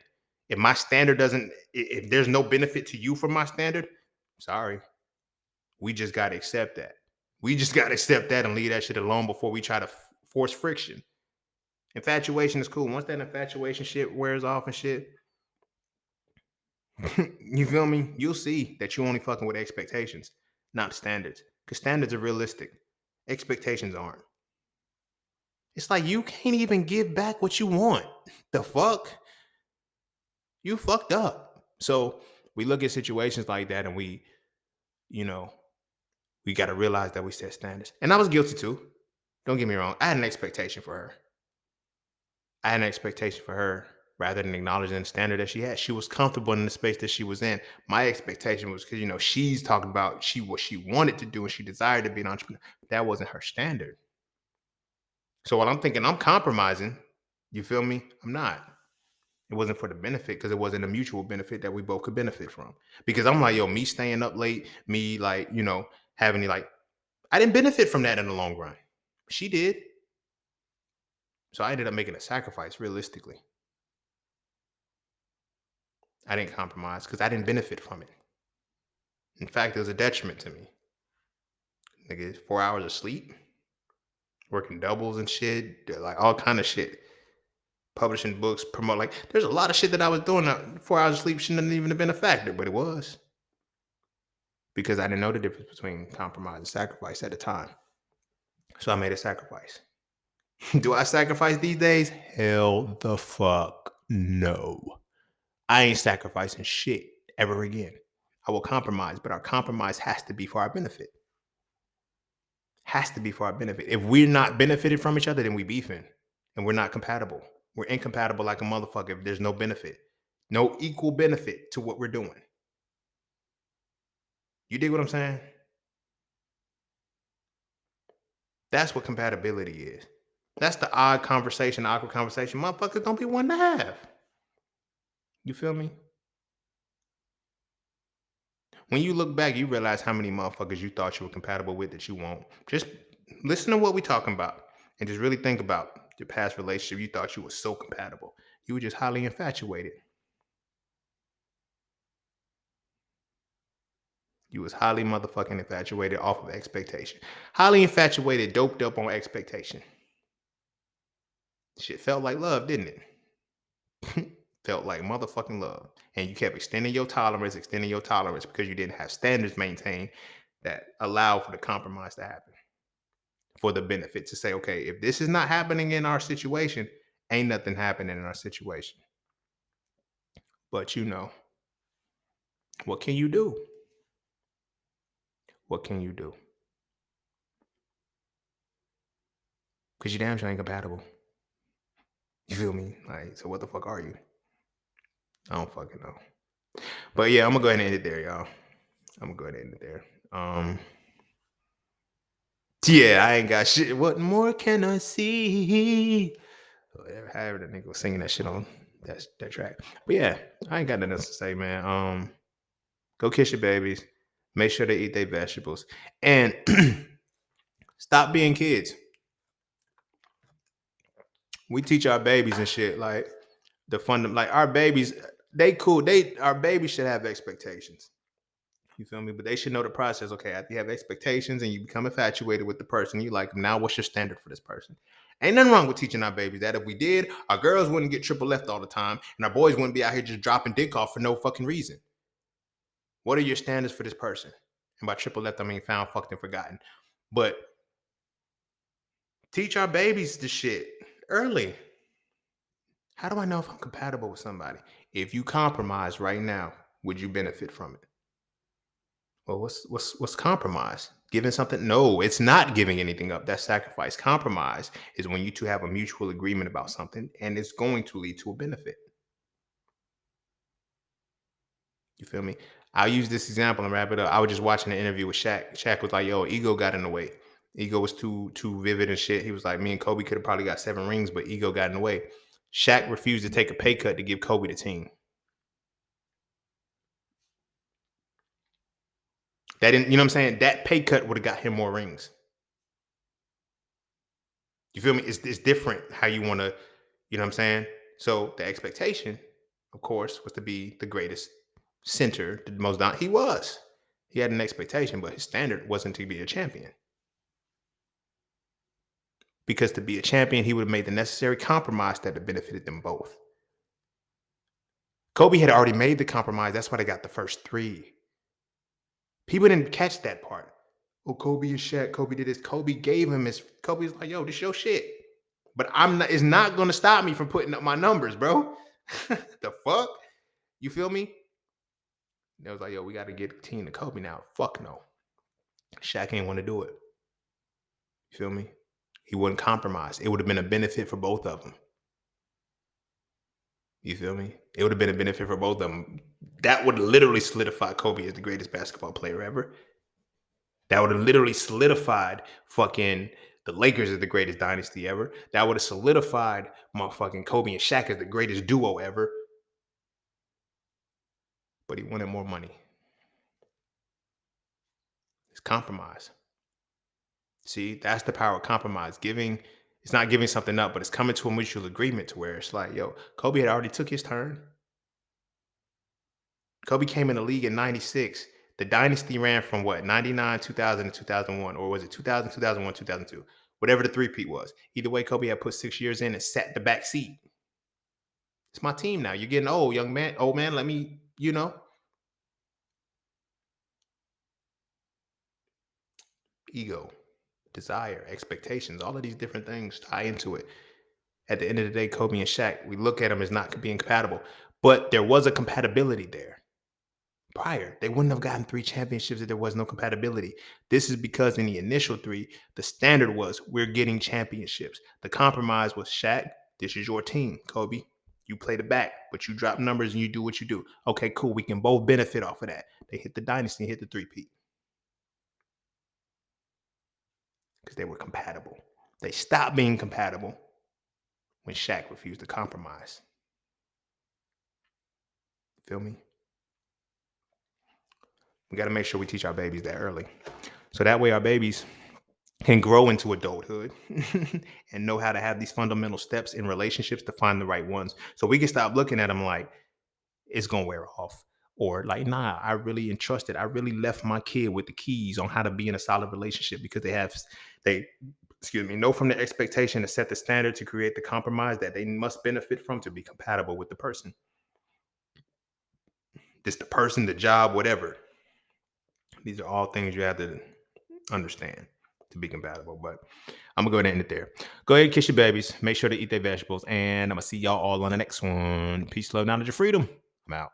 if my standard doesn't, if there's no benefit to you from my standard, sorry, we just got to accept that. We just got to accept that and leave that shit alone before we try to force friction. Infatuation is cool. Once that infatuation shit wears off and shit, you feel me? You'll see that you only fucking with expectations, not standards. Because standards are realistic. Expectations aren't. It's like you can't even give back what you want. The fuck? You fucked up. So we look at situations like that and you know, we got to realize that we set standards. And I was guilty too. Don't get me wrong. I had an expectation for her. I had an expectation for her rather than acknowledging the standard that she had. She was comfortable in the space that she was in. My expectation was because, she's talking about what she wanted to do and she desired to be an entrepreneur. But that wasn't her standard. So while I'm thinking I'm compromising, you feel me? I'm not. It wasn't for the benefit because it wasn't a mutual benefit that we both could benefit from. Because I'm like, yo, me staying up late, me like, having like, I didn't benefit from that in the long run. She did. So I ended up making a sacrifice realistically. I didn't compromise because I didn't benefit from it. In fact, it was a detriment to me. Nigga, 4 hours of sleep, working doubles and shit, like all kind of shit. Publishing books, promote like there's a lot of shit that I was doing. 4 hours of sleep shouldn't even have been a factor, but it was. Because I didn't know the difference between compromise and sacrifice at the time. So I made a sacrifice. Do I sacrifice these days? Hell the fuck no. I ain't sacrificing shit ever again. I will compromise, but our compromise has to be for our benefit. Has to be for our benefit. If we're not benefited from each other, then we beefing. And we're not compatible. We're incompatible like a motherfucker if there's no benefit. No equal benefit to what we're doing. You dig what I'm saying? That's what compatibility is. That's the awkward conversation. Motherfuckers don't be one to have. You feel me? When you look back, you realize how many motherfuckers you thought you were compatible with that you won't. Just listen to what we talking about and just really think about your past relationship. You thought you were so compatible. You were just highly infatuated. You was highly motherfucking infatuated off of expectation. Highly infatuated, doped up on expectation. Shit felt like love, didn't it? Felt like motherfucking love. And you kept extending your tolerance because you didn't have standards maintained that allow for the compromise to happen. For the benefit to say, okay, if this is not happening in our situation, ain't nothing happening in our situation. But what can you do? What can you do? Because you damn sure ain't compatible. You feel me? Like, so what the fuck are you? I don't fucking know. But yeah, I'm gonna go ahead and end it there, y'all. I'm gonna go ahead and end it there. Yeah, I ain't got shit. What more can I see? Whatever, however that nigga was singing that shit on that track. But yeah, I ain't got nothing else to say, man. Go kiss your babies. Make sure they eat their vegetables. And stop being kids. We teach our babies and shit like the fun, like our babies, they cool. Our babies should have expectations. You feel me? But they should know the process. Okay, after you have expectations and you become infatuated with the person, you like them. Now, what's your standard for this person? Ain't nothing wrong with teaching our babies that. If we did, our girls wouldn't get triple left all the time, and our boys wouldn't be out here just dropping dick off for no fucking reason. What are your standards for this person? And by triple left, I mean found, fucked, and forgotten. But teach our babies the shit early. How do I know if I'm compatible with somebody? If you compromise right now, would you benefit from it? Well, what's compromise? Giving something? No, it's not giving anything up. That's sacrifice. Compromise is when you two have a mutual agreement about something and it's going to lead to a benefit. You feel me? I'll use this example and wrap it up. I was just watching an interview with Shaq. Shaq was like, yo, ego got in the way. Ego was too vivid and shit. He was like, me and Kobe could have probably got 7 rings, but ego got in the way. Shaq refused to take a pay cut to give Kobe the team. That didn't, you know what I'm saying? That pay cut would have got him more rings. You feel me? It's different how you want to, you know what I'm saying? So the expectation, of course, was to be the greatest center, the most down. He was. He had an expectation, but his standard wasn't to be a champion. Because to be a champion, he would have made the necessary compromise that had benefited them both. Kobe had already made the compromise. That's why they got the first 3. People didn't catch that part. Oh, Kobe and Shaq. Kobe did this. Kobe gave him his. Kobe's like, yo, this your shit. But I'm not. It's not going to stop me from putting up my numbers, bro. The fuck? You feel me? They was like, yo, we got to get a team to Kobe now. Fuck no. Shaq ain't want to do it. You feel me? He wouldn't compromise. It would have been a benefit for both of them. You feel me? It would have been a benefit for both of them. That would literally solidify Kobe as the greatest basketball player ever. That would have literally solidified fucking the Lakers as the greatest dynasty ever. That would have solidified motherfucking Kobe and Shaq as the greatest duo ever. But he wanted more money. It's compromise. See, that's the power of compromise. It's not giving something up, but it's coming to a mutual agreement to where it's like, yo, Kobe had already took his turn. Kobe came in the league in 96. The dynasty ran from what, 99, 2000, and 2001, or was it 2000, 2001, 2002? Whatever the three-peat was. Either way, Kobe had put 6 years in and sat the back seat. It's my team now. You're getting old, young man. Old man, let me, ego, desire, expectations, all of these different things tie into it. At the end of the day, Kobe and Shaq, we look at them as not being compatible, but there was a compatibility there. Prior, they wouldn't have gotten 3 championships if there was no compatibility. This is because in the initial 3, the standard was we're getting championships. The compromise was Shaq, this is your team. Kobe, you play the back, but you drop numbers and you do what you do. Okay, cool. We can both benefit off of that. They hit the dynasty and hit the three-peat because they were compatible. They stopped being compatible when Shaq refused to compromise. Feel me? We got to make sure we teach our babies that early. So that way our babies can grow into adulthood and know how to have these fundamental steps in relationships to find the right ones. So we can stop looking at them like it's gonna wear off. Or like, nah, I really entrusted. I really left my kid with the keys on how to be in a solid relationship because they excuse me, know from the expectation to set the standard to create the compromise that they must benefit from to be compatible with the person. This the person, the job, whatever. These are all things you have to understand to be compatible. But I'm gonna go ahead and end it there. Go ahead and kiss your babies. Make sure to eat their vegetables. And I'm gonna see y'all all on the next one. Peace, love, knowledge, and freedom. I'm out.